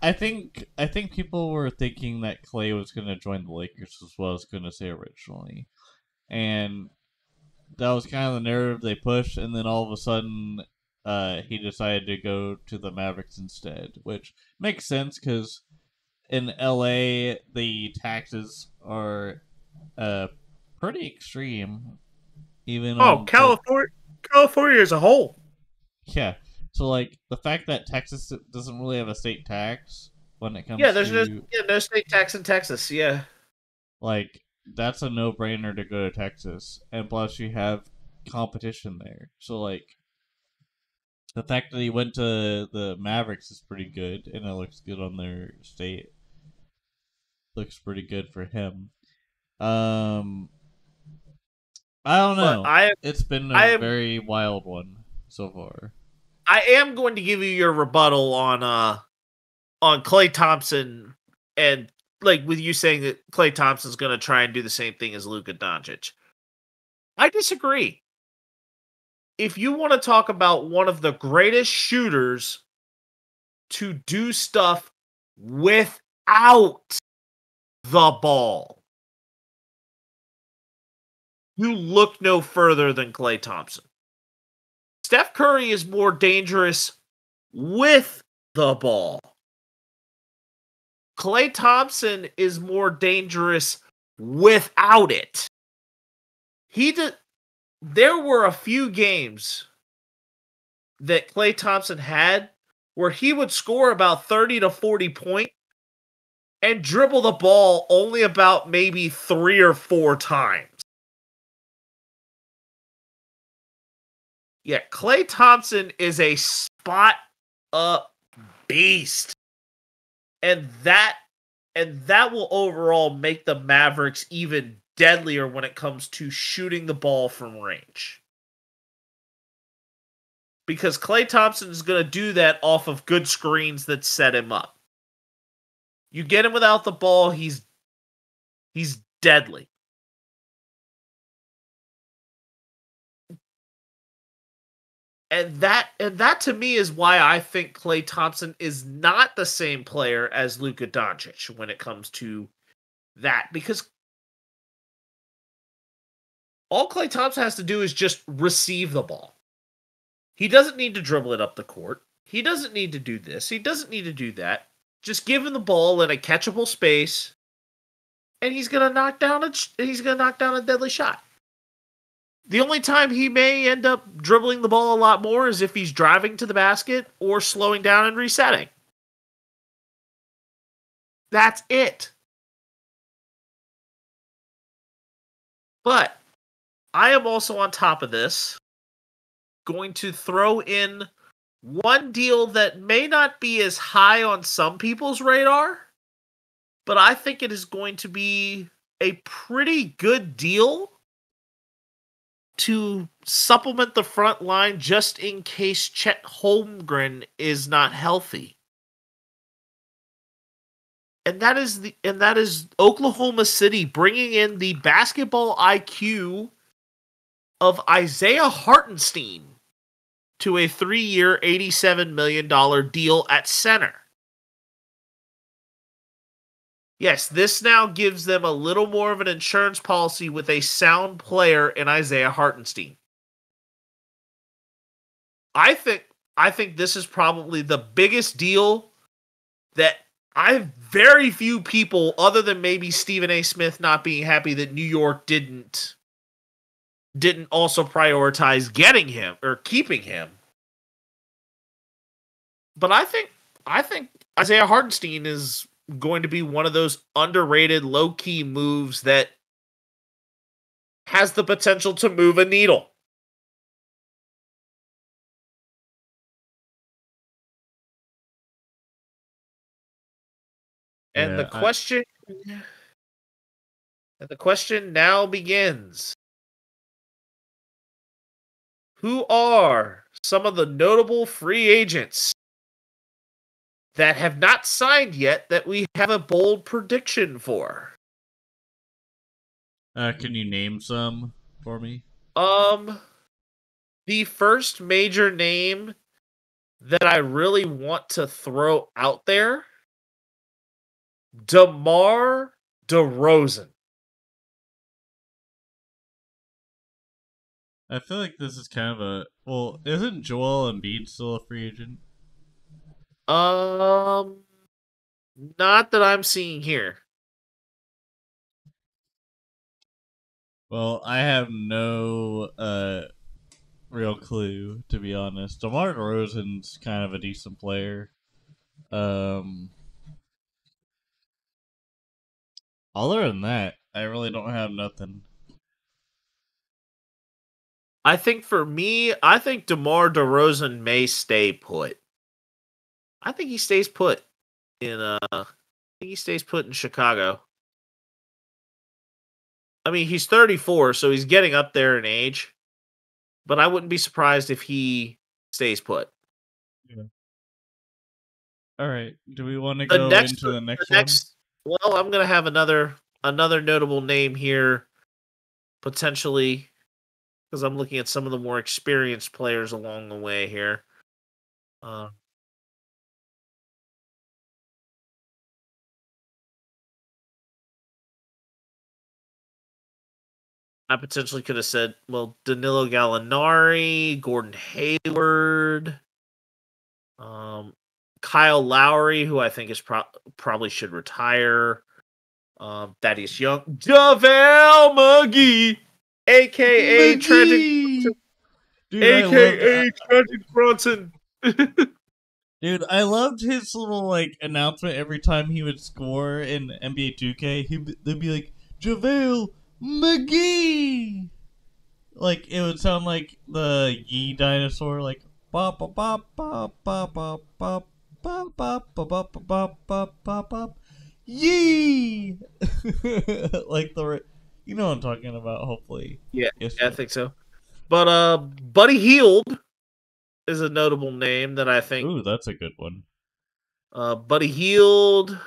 [SPEAKER 1] I think people were thinking that Klay was going to join the Lakers as well as going to say originally, and that was kind of the narrative they pushed. And then all of a sudden, he decided to go to the Mavericks instead, which makes sense because in LA the taxes are pretty extreme, even
[SPEAKER 5] Oh,
[SPEAKER 1] on
[SPEAKER 5] California as a whole.
[SPEAKER 1] yeah. So like the fact that Texas doesn't really have a state tax when it
[SPEAKER 5] Yeah,
[SPEAKER 1] comes
[SPEAKER 5] there's
[SPEAKER 1] to
[SPEAKER 5] no state tax in Texas. Yeah.
[SPEAKER 1] like that's a no-brainer to go to Texas, and plus you have competition there. So like the fact that he went to the Mavericks is pretty good, and it looks good on their state. Looks pretty good for him. Um, I don't
[SPEAKER 5] But
[SPEAKER 1] know. It's been
[SPEAKER 5] I
[SPEAKER 1] a
[SPEAKER 5] am
[SPEAKER 1] very wild one so far.
[SPEAKER 5] I am going to give you your rebuttal on Klay Thompson, and like with you saying that Klay Thompson's going to try and do the same thing as Luka Doncic. I disagree. If you want to talk about one of the greatest shooters to do stuff without the ball, you look no further than Klay Thompson. Steph Curry is more dangerous with the ball. Klay Thompson is more dangerous without it. There were a few games that Klay Thompson had where he would score about 30 to 40 points and dribble the ball only about maybe 3 or 4 times. Yeah, Klay Thompson is a spot up beast. And that will overall make the Mavericks even deadlier when it comes to shooting the ball from range. Because Klay Thompson is going to do that off of good screens that set him up. You get him without the ball, he's deadly. And that to me is why I think Klay Thompson is not the same player as Luka Doncic when it comes to that, because all Klay Thompson has to do is just receive the ball. He doesn't need to dribble it up the court. He doesn't need to do this. He doesn't need to do that. Just give him the ball in a catchable space, and he's gonna knock down a deadly shot. The only time he may end up dribbling the ball a lot more is if he's driving to the basket or slowing down and resetting. That's it. But I am also on top of this going to throw in one deal that may not be as high on some people's radar, but I think it is going to be a pretty good deal to supplement the front line just in case Chet Holmgren is not healthy. And that is Oklahoma City bringing in the basketball IQ of Isaiah Hartenstein to a 3-year, $87 million deal at center. Yes, this now gives them a little more of an insurance policy with a sound player in Isaiah Hartenstein. I think this is probably the biggest deal that very few people, other than maybe Stephen A. Smith not being happy that New York didn't also prioritize getting him or keeping him. But I think Isaiah Hartenstein is going to be one of those underrated low-key moves that has the potential to move a needle. And the question now begins. Who are some of the notable free agents that have not signed yet that we have a bold prediction for?
[SPEAKER 1] Can you name some for me?
[SPEAKER 5] The first major name that I really want to throw out there, DeMar DeRozan.
[SPEAKER 1] I feel like this is kind of isn't Joel Embiid still a free agent?
[SPEAKER 5] Not that I'm seeing here.
[SPEAKER 1] Well, I have no real clue, to be honest. DeMar DeRozan's kind of a decent player. Um, Other than that, I really don't have nothing.
[SPEAKER 5] I think for me, I think DeMar DeRozan may stay put. I think he stays put in Chicago. I mean, he's 34, so he's getting up there in age. But I wouldn't be surprised if he stays put.
[SPEAKER 1] Yeah. All right. Do we want to
[SPEAKER 5] The
[SPEAKER 1] go
[SPEAKER 5] next,
[SPEAKER 1] into the next one?
[SPEAKER 5] well, I'm gonna have another notable name here, potentially, because I'm looking at some of the more experienced players along the way here. I potentially could have said, well, Danilo Gallinari, Gordon Hayward, Kyle Lowry, who I think is probably should retire. Thaddeus Young, JaVale McGee, aka Tragic,
[SPEAKER 1] Dude,
[SPEAKER 5] aka Tragic Bronson.
[SPEAKER 1] Dude, I loved his little announcement every time he would score in NBA 2K. They'd be like, JaVale McGee. Like it would sound like the Yee dinosaur, like bop bop bop bop bop bop bop bop bop bop bop bop bop bop bop Yee. Like you know what I'm talking about. Hopefully,
[SPEAKER 5] Yeah,
[SPEAKER 1] yes,
[SPEAKER 5] I think so. But Buddy Hield is a notable name that I think.
[SPEAKER 1] Ooh, that's a good one.
[SPEAKER 5] Buddy Hield.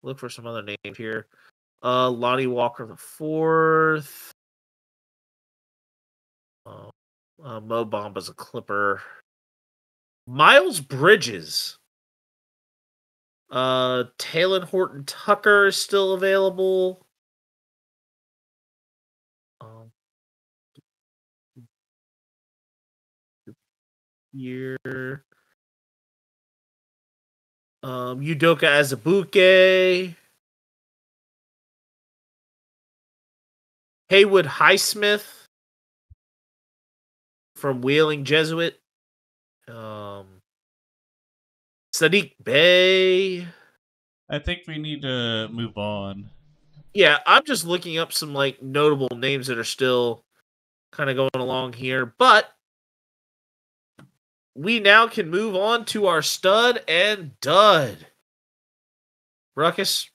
[SPEAKER 5] Look for some other names here. Lonnie Walker the fourth. Mo Bamba's a Clipper. Miles Bridges. Taylor Horton Tucker is still available. Year. Udoka Azubuike. Haywood Highsmith from Wheeling Jesuit. Sadiq Bey.
[SPEAKER 1] I think we need to move on.
[SPEAKER 5] Yeah, I'm just looking up some notable names that are still kind of going along here, but we now can move on to our stud and dud. Ruckus.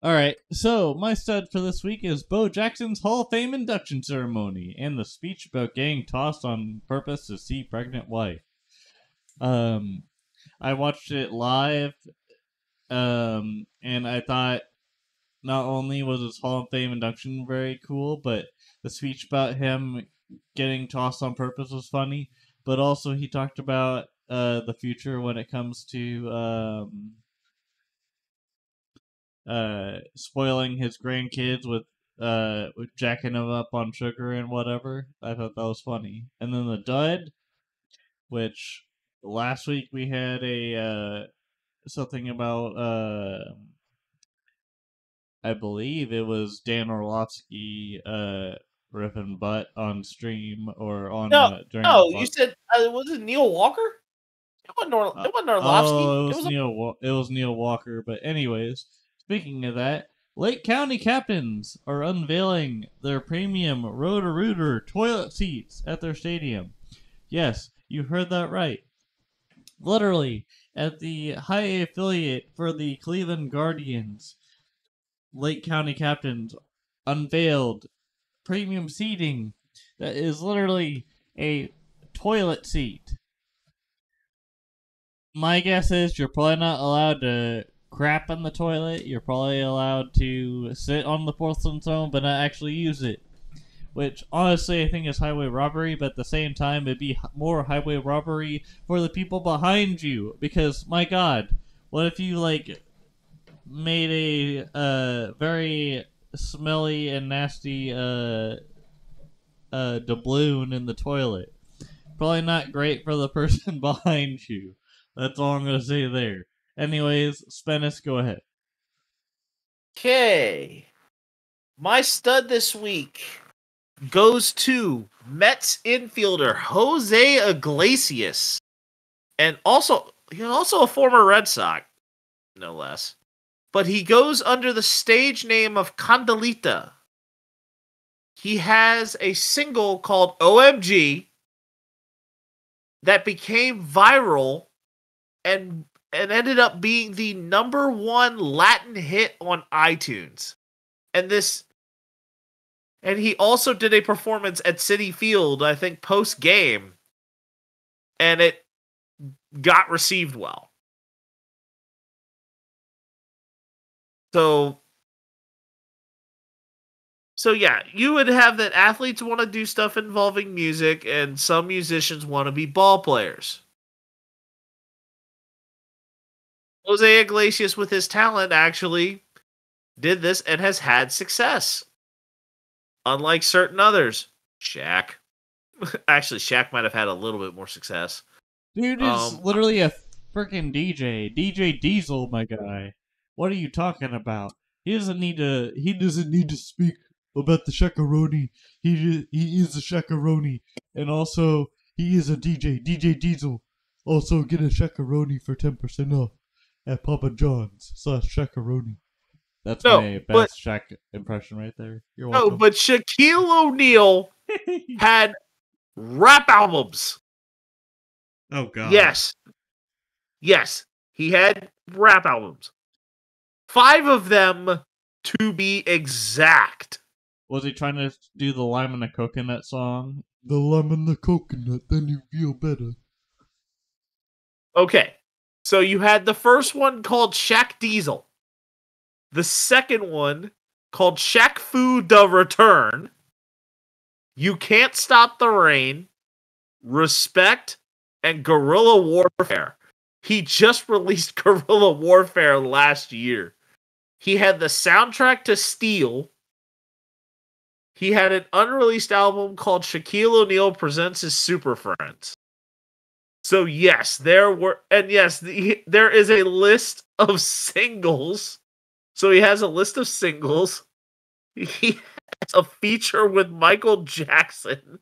[SPEAKER 1] All right, so my stud for this week is Bo Jackson's Hall of Fame induction ceremony and the speech about getting tossed on purpose to see pregnant wife. I watched it live, and I thought not only was his Hall of Fame induction very cool, but the speech about him getting tossed on purpose was funny. But also he talked about the future when it comes to spoiling his grandkids with jacking them up on sugar and whatever. I thought that was funny. And then the dud, which last week we had a something about I believe it was Dan Orlovsky ripping butt on stream or on during
[SPEAKER 5] No,
[SPEAKER 1] the
[SPEAKER 5] you said was it Neil Walker? It wasn't Orlovsky.
[SPEAKER 1] Oh, it was Neil Walker. But anyways, speaking of that, Lake County Captains are unveiling their premium Roto-Rooter toilet seats at their stadium. Yes, you heard that right. Literally, at the high A affiliate for the Cleveland Guardians, Lake County Captains unveiled premium seating that is literally a toilet seat. My guess is you're probably not allowed to crap in the toilet. You're probably allowed to sit on the porcelain zone but not actually use it. Which, honestly, I think is highway robbery, but at the same time, it'd be more highway robbery for the people behind you. Because, my god, what if you, made a very smelly and nasty doubloon in the toilet? probably not great for the person behind you. That's all I'm gonna say there. Anyways, Spennis, go ahead.
[SPEAKER 5] Okay. My stud this week goes to Mets infielder Jose Iglesias. And also, he's also a former Red Sox, no less. But he goes under the stage name of Candelita. He has a single called OMG that became viral and ended up being the #1 Latin hit on iTunes. And he also did a performance at Citi Field, I think post game, and it got received well. So yeah, you would have that athletes want to do stuff involving music, and some musicians want to be ball players. Jose Iglesias, with his talent, actually did this and has had success. Unlike certain others. Shaq. Actually, Shaq might have had a little bit more success.
[SPEAKER 1] Dude is literally a freaking DJ. DJ Diesel, my guy. What are you talking about? He doesn't need to speak about the shakaroni. He is a shakaroni. And also, he is a DJ. DJ Diesel. Also, get a shakaroni for 10% off at Papa John's /shakaroni. That's my best Shaq impression right there. You're welcome.
[SPEAKER 5] No, but Shaquille O'Neal had rap albums.
[SPEAKER 1] Oh, God.
[SPEAKER 5] Yes. He had rap albums. 5 of them, to be exact.
[SPEAKER 1] Was he trying to do the lime and the coconut song? The lime and the coconut, then you feel better.
[SPEAKER 5] Okay. So you had the first one called Shaq Diesel. The second one called Shaq Fu The Return. You Can't Stop the Rain. Respect. And Guerrilla Warfare. He just released Guerrilla Warfare last year. He had the soundtrack to Steel. He had an unreleased album called Shaquille O'Neal Presents His Super Friends. So yes, there is a list of singles. So he has a list of singles. He has a feature with Michael Jackson.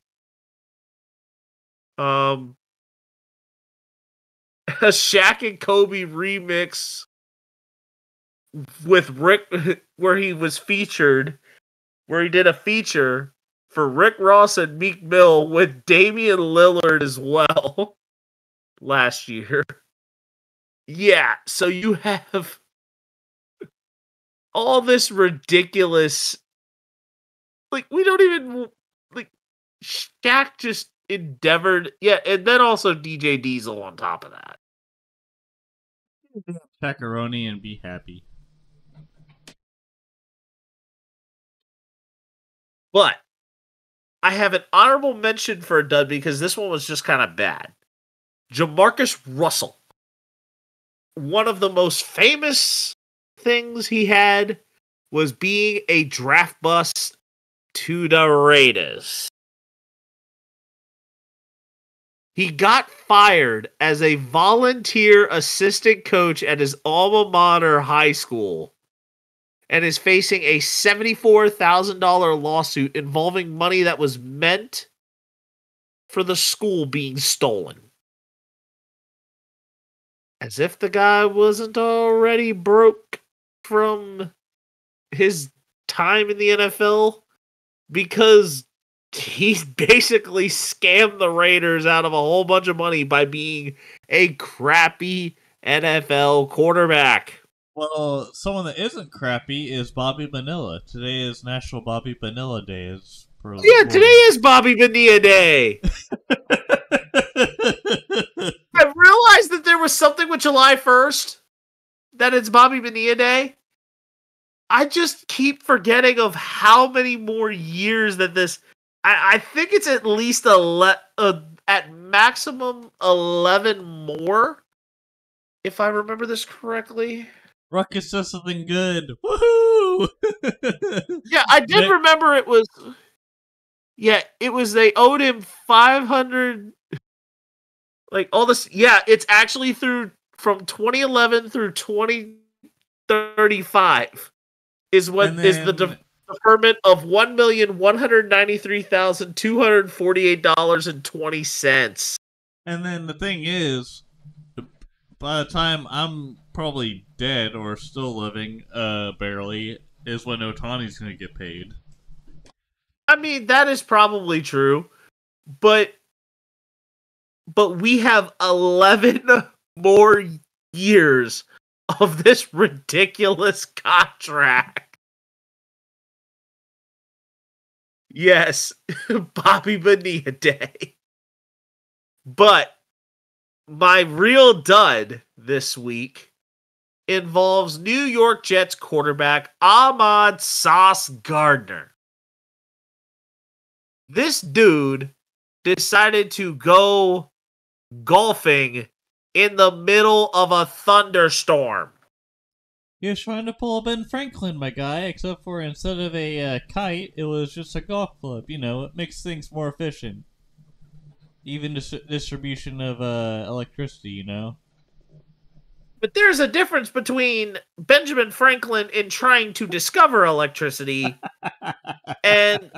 [SPEAKER 5] A Shaq and Kobe remix with Rick, where he was featured, where he did a feature for Rick Ross and Meek Mill with Damian Lillard as well last year. Yeah, so you have all this ridiculous, we don't even, Shaq just endeavored, and then also DJ Diesel on top of that.
[SPEAKER 1] Pepperoni and be happy.
[SPEAKER 5] But I have an honorable mention for a dud because this one was just kind of bad. Jamarcus Russell. One of the most famous things he had was being a draft bust to the Raiders. He got fired as a volunteer assistant coach at his alma mater high school and is facing a $74,000 lawsuit involving money that was meant for the school being stolen. As if the guy wasn't already broke from his time in the NFL, because he basically scammed the Raiders out of a whole bunch of money by being a crappy NFL quarterback.
[SPEAKER 1] Well, someone that isn't crappy is Bobby Bonilla. Today is National Bobby Bonilla Day.
[SPEAKER 5] Today is Bobby Bonilla Day. I realized that there was something with July 1st, that it's Bobby Bonilla Day. I just keep forgetting of how many more years that this... I think it's at least at maximum 11 more, if I remember this correctly.
[SPEAKER 1] Ruckus says something good. Woohoo!
[SPEAKER 5] Yeah, I did remember it was... Yeah, it was they owed him $500 Like all this, yeah, it's actually through from 2011 through 2035 is what is the deferment of $1,193,248.20.
[SPEAKER 1] And then the thing is, by the time I'm probably dead or still living, barely, is when Otani's gonna get paid.
[SPEAKER 5] I mean, that is probably true, but we have 11 more years of this ridiculous contract. Yes, Bobby Bonilla Day. But my real dud this week involves New York Jets quarterback Ahmad Sauce Gardner. This dude decided to go golfing in the middle of a thunderstorm.
[SPEAKER 1] He was trying to pull a Ben Franklin, my guy, except for instead of a kite, it was just a golf club. You know, it makes things more efficient. Even distribution of electricity, you know?
[SPEAKER 5] But there's a difference between Benjamin Franklin in trying to discover electricity and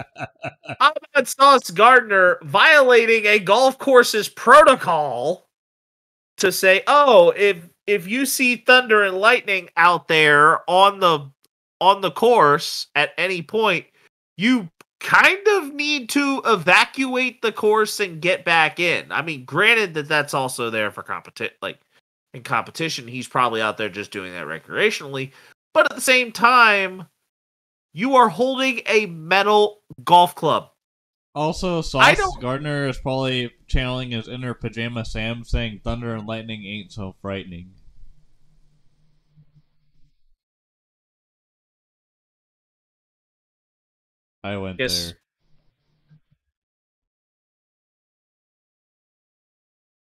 [SPEAKER 5] Ahmad Sauce Gardner violating a golf course's protocol to say, oh, if you see thunder and lightning out there on the course at any point, you kind of need to evacuate the course and get back in. I mean, granted that's also there for in competition, he's probably out there just doing that recreationally. But at the same time, you are holding a metal golf club.
[SPEAKER 1] Also, Sauce Gardner is probably channeling his inner Pajama Sam saying thunder and lightning ain't so frightening. I went there.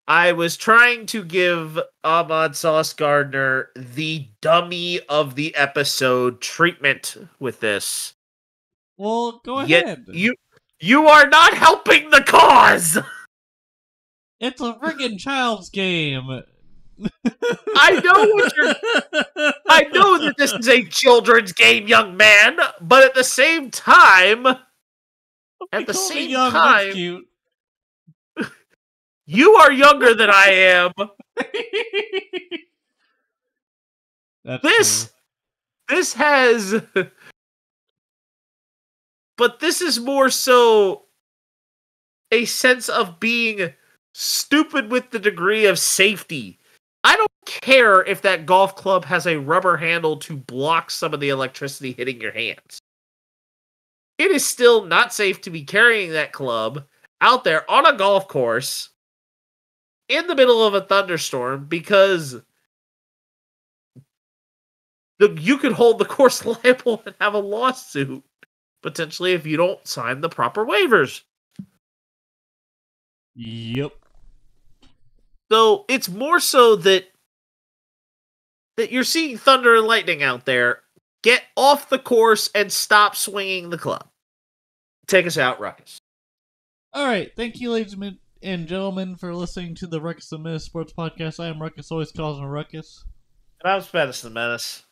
[SPEAKER 5] I was trying to give Ahmad Sauce Gardner the dummy of the episode treatment with this.
[SPEAKER 1] Well, go ahead.
[SPEAKER 5] You are not helping the cause!
[SPEAKER 1] It's a friggin' child's game.
[SPEAKER 5] I know that this is a children's game, young man, but at the same time,
[SPEAKER 1] cute.
[SPEAKER 5] You are younger than I am. This has, but this is more so a sense of being stupid with the degree of safety. I don't care if that golf club has a rubber handle to block some of the electricity hitting your hands. It is still not safe to be carrying that club out there on a golf course in the middle of a thunderstorm because you could hold the course liable and have a lawsuit potentially if you don't sign the proper waivers.
[SPEAKER 1] Yep.
[SPEAKER 5] So it's more so that you're seeing thunder and lightning out there. Get off the course and stop swinging the club. Take us out, Ruckus.
[SPEAKER 1] All right. Thank you, ladies and gentlemen, for listening to the Ruckus and the Menace Sports Podcast. I am Ruckus, always causing a ruckus.
[SPEAKER 5] And I'm Ruckus and The Menace.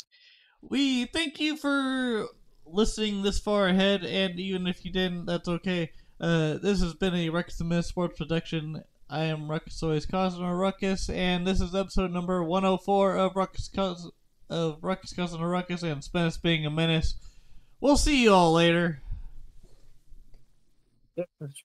[SPEAKER 1] We thank you for listening this far ahead, and even if you didn't, that's okay. This has been a Ruckus and the Menace Sports production. I am Ruckus, always causing a ruckus, and this is episode number 104 of Ruckus causing a ruckus and Menace being a menace. We'll see you all later.
[SPEAKER 5] Yep, that's